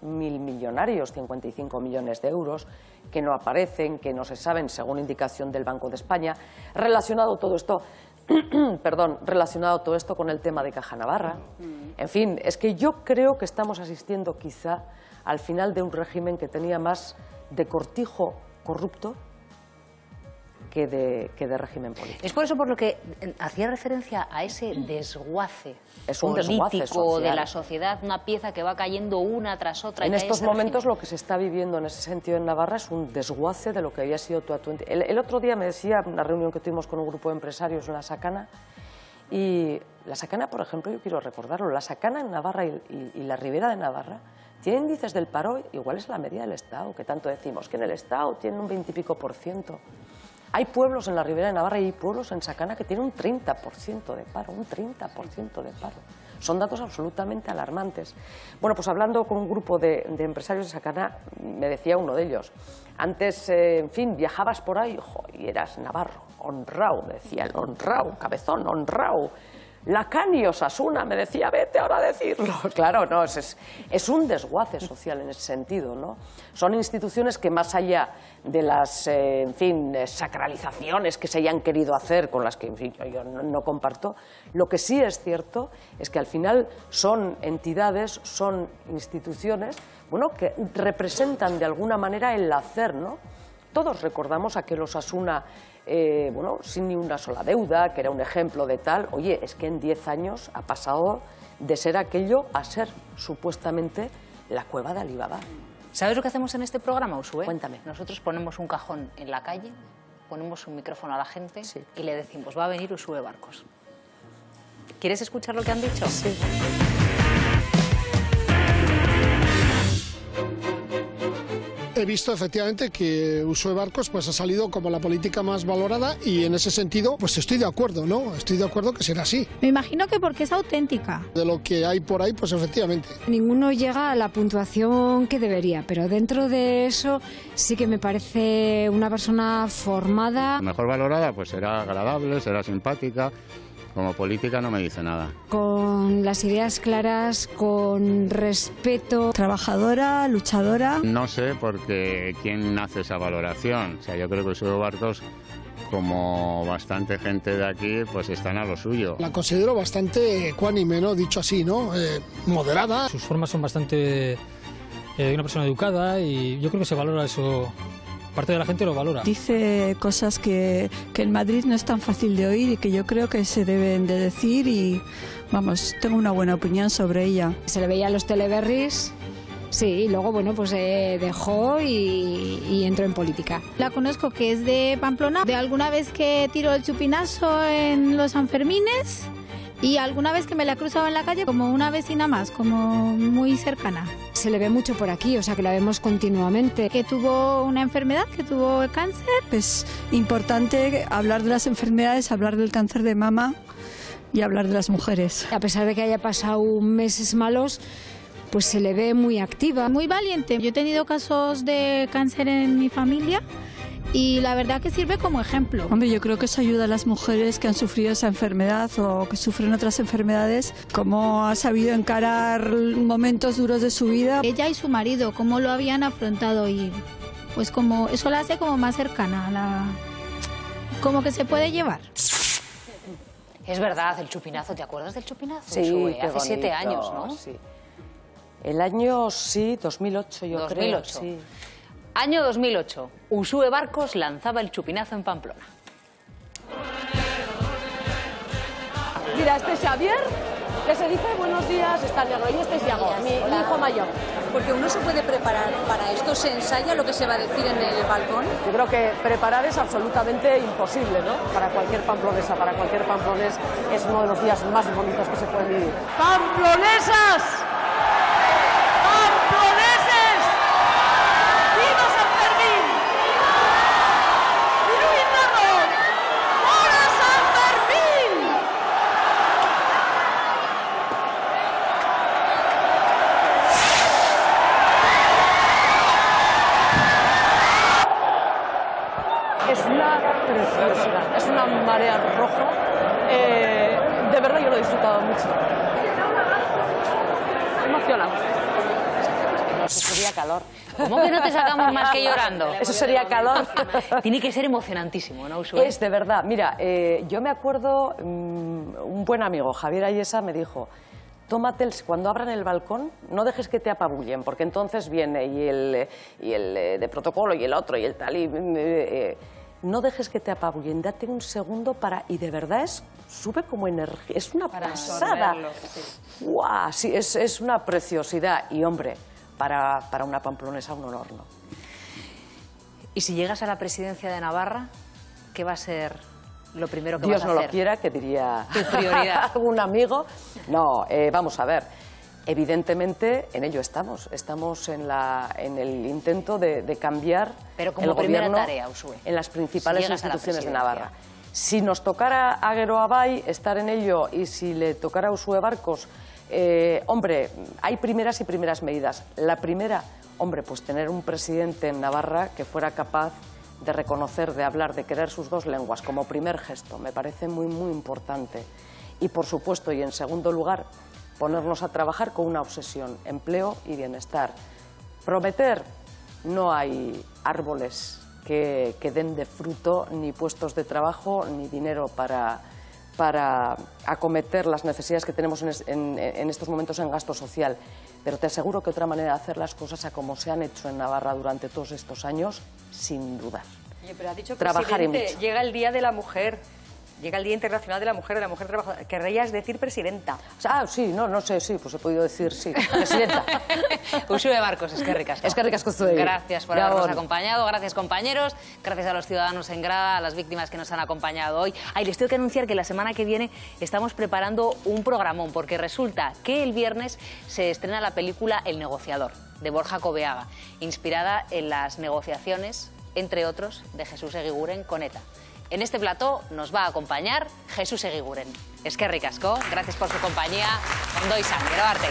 milmillonarios, 55 millones de euros, que no aparecen, que no se saben según indicación del Banco de España, relacionado todo esto con el tema de Caja Navarra? En fin, es que yo creo que estamos asistiendo quizá al final de un régimen que tenía más de cortijo corrupto que de régimen político. Es por eso por lo que hacía referencia a ese desguace político de la sociedad, una pieza que va cayendo una tras otra. En estos momentos lo que se está viviendo en ese sentido en Navarra es un desguace de lo que había sido toda tu... El otro día me decía, en una reunión que tuvimos con un grupo de empresarios en La Sacana, y La Sacana, por ejemplo, yo quiero recordarlo, La Sacana en Navarra y la Ribera de Navarra tienen índices del paro iguales a la media del Estado, que tanto decimos, que en el Estado tienen un 20 y pico %. Hay pueblos en la Ribera de Navarra y hay pueblos en Sacana que tienen un 30% de paro, un 30% de paro. Son datos absolutamente alarmantes. Bueno, pues hablando con un grupo de empresarios de Sacana, me decía uno de ellos, antes, en fin, viajabas por ahí y eras navarro, honrao, me decía, honrao, cabezón, honrao. Lacani, Osasuna, me decía, vete ahora a decirlo. Claro, no, es un desguace social en ese sentido, ¿no? Son instituciones que más allá de las, en fin, sacralizaciones que se hayan querido hacer, con las que, en fin, yo no comparto, lo que sí es cierto es que al final son entidades, son instituciones, bueno, que representan de alguna manera el hacer, ¿no? Todos recordamos a aquel Osasuna, bueno, sin ni una sola deuda, que era un ejemplo de tal. Oye, es que en 10 años ha pasado de ser aquello a ser supuestamente la cueva de Alibaba. ¿Sabes lo que hacemos en este programa, Usue? Cuéntame. Nosotros ponemos un cajón en la calle, ponemos un micrófono a la gente y le decimos, va a venir Usue Barcos. ¿Quieres escuchar lo que han dicho? Sí. He visto efectivamente que Usue Barcos pues ha salido como la política más valorada y en ese sentido pues estoy de acuerdo, ¿no? Estoy de acuerdo que será así. Me imagino que porque es auténtica. De lo que hay por ahí, pues efectivamente. Ninguno llega a la puntuación que debería, pero dentro de eso sí que me parece una persona formada. Mejor valorada pues será agradable, será simpática. Como política no me dice nada. Con las ideas claras, con respeto. Trabajadora, luchadora. No sé porque quién hace esa valoración. O sea, yo creo que Usue Barcos, como bastante gente de aquí, pues están a lo suyo. La considero bastante ecuánime, ¿no? Dicho así, ¿no? Moderada. Sus formas son bastante una persona educada y yo creo que se valora eso. Parte de la gente lo valora. Dice cosas que en Madrid no es tan fácil de oír y que yo creo que se deben de decir y, vamos, tengo una buena opinión sobre ella. Se le veía a los teleberris, sí, y luego, bueno, pues dejó y entró en política. La conozco, que es de Pamplona, de alguna vez que tiró el chupinazo en los Sanfermines y alguna vez que me la he cruzado en la calle como una vecina más, como muy cercana. Se le ve mucho por aquí, o sea que la vemos continuamente. Que tuvo una enfermedad, que tuvo el cáncer. Es importante hablar de las enfermedades, hablar del cáncer de mama y hablar de las mujeres. A pesar de que haya pasado meses malos, pues se le ve muy activa, muy valiente. Yo he tenido casos de cáncer en mi familia y la verdad que sirve como ejemplo. Hombre, yo creo que eso ayuda a las mujeres que han sufrido esa enfermedad o que sufren otras enfermedades, cómo ha sabido encarar momentos duros de su vida. Ella y su marido, cómo lo habían afrontado y pues como eso la hace como más cercana, como que se puede llevar. Es verdad, el chupinazo, ¿te acuerdas del chupinazo? Sí, Usue? qué Hace 7 bonito, años, ¿no? Sí. El año, sí, 2008 yo 2008. creo. Sí. Año 2008. Usue Barcos lanzaba el chupinazo en Pamplona. Mira, este Xavier que se dice buenos días, está Yago, y este es Yago, mi hijo mayor. Porque uno se puede preparar para esto, se ensaya lo que se va a decir en el balcón. Yo creo que preparar es absolutamente imposible, ¿no? Para cualquier pamplonesa, para cualquier pamplonés es uno de los días más bonitos que se pueden vivir. ¡Pamplonesas! ¡Pamploneses! ¡Viva San Fermín! ¡Lluís Marroc! ¡Hora San Fermín! Es una preciosidad, es una marea roja. De verdad yo lo he disfrutado mucho. Emocionante. Eso sería calor. ¿Cómo que no te sacamos más que llorando? Eso sería calor. Tiene que ser emocionantísimo, ¿no, Usue? Es de verdad. Mira, yo me acuerdo, un buen amigo, Javier Ayesa, me dijo: tómate, cuando abran el balcón, no dejes que te apabullen, porque entonces viene y el de protocolo y el otro y el tal. No dejes que te apabullen, date un segundo para... Y de verdad sube como energía, es una pasada. ¡Guau! Sí, es una preciosidad. Y hombre, para una pamplonesa un honor, ¿no? Y si llegas a la presidencia de Navarra, ¿qué va a ser lo primero que vas a hacer? Dios no lo quiera, que diría tu prioridad. Un amigo. No, vamos a ver. Evidentemente, en ello estamos. Estamos en el intento de cambiar Pero como el primera gobierno tarea, Usue, en las principales si instituciones de Navarra. Si nos tocara a Gero Abay estar en ello y si le tocara a Usue Barcos, hombre, hay primeras y primeras medidas. La primera, hombre, pues tener un presidente en Navarra que fuera capaz de reconocer, de hablar, de querer sus dos lenguas como primer gesto. Me parece muy, muy importante. Y por supuesto, y en segundo lugar, ponernos a trabajar con una obsesión, empleo y bienestar. Prometer, no hay árboles que den de fruto, ni puestos de trabajo, ni dinero para acometer las necesidades que tenemos en estos momentos en gasto social. Pero te aseguro que otra manera de hacer las cosas a como se han hecho en Navarra durante todos estos años, sin dudar. Oye, pero ha dicho trabajar y presidente, mucho. Llega el Día de la Mujer. Llega el Día Internacional de la Mujer Trabajadora. Querrías decir presidenta. Sí, no sé, sí, pues he podido decir sí, presidenta. Usue Barcos, es que ricasco. Es que ricasco estoy. Gracias por habernos acompañado, gracias compañeros, gracias a los ciudadanos en grada, a las víctimas que nos han acompañado hoy. Les tengo que anunciar que la semana que viene estamos preparando un programón, porque resulta que el viernes se estrena la película El negociador, de Borja Coveaga, inspirada en las negociaciones, entre otros, de Jesús Eguiguren con ETA. En este plató nos va a acompañar Jesús Eguiguren. Es que ricasco, gracias por su compañía. Ondo izan, gero arte.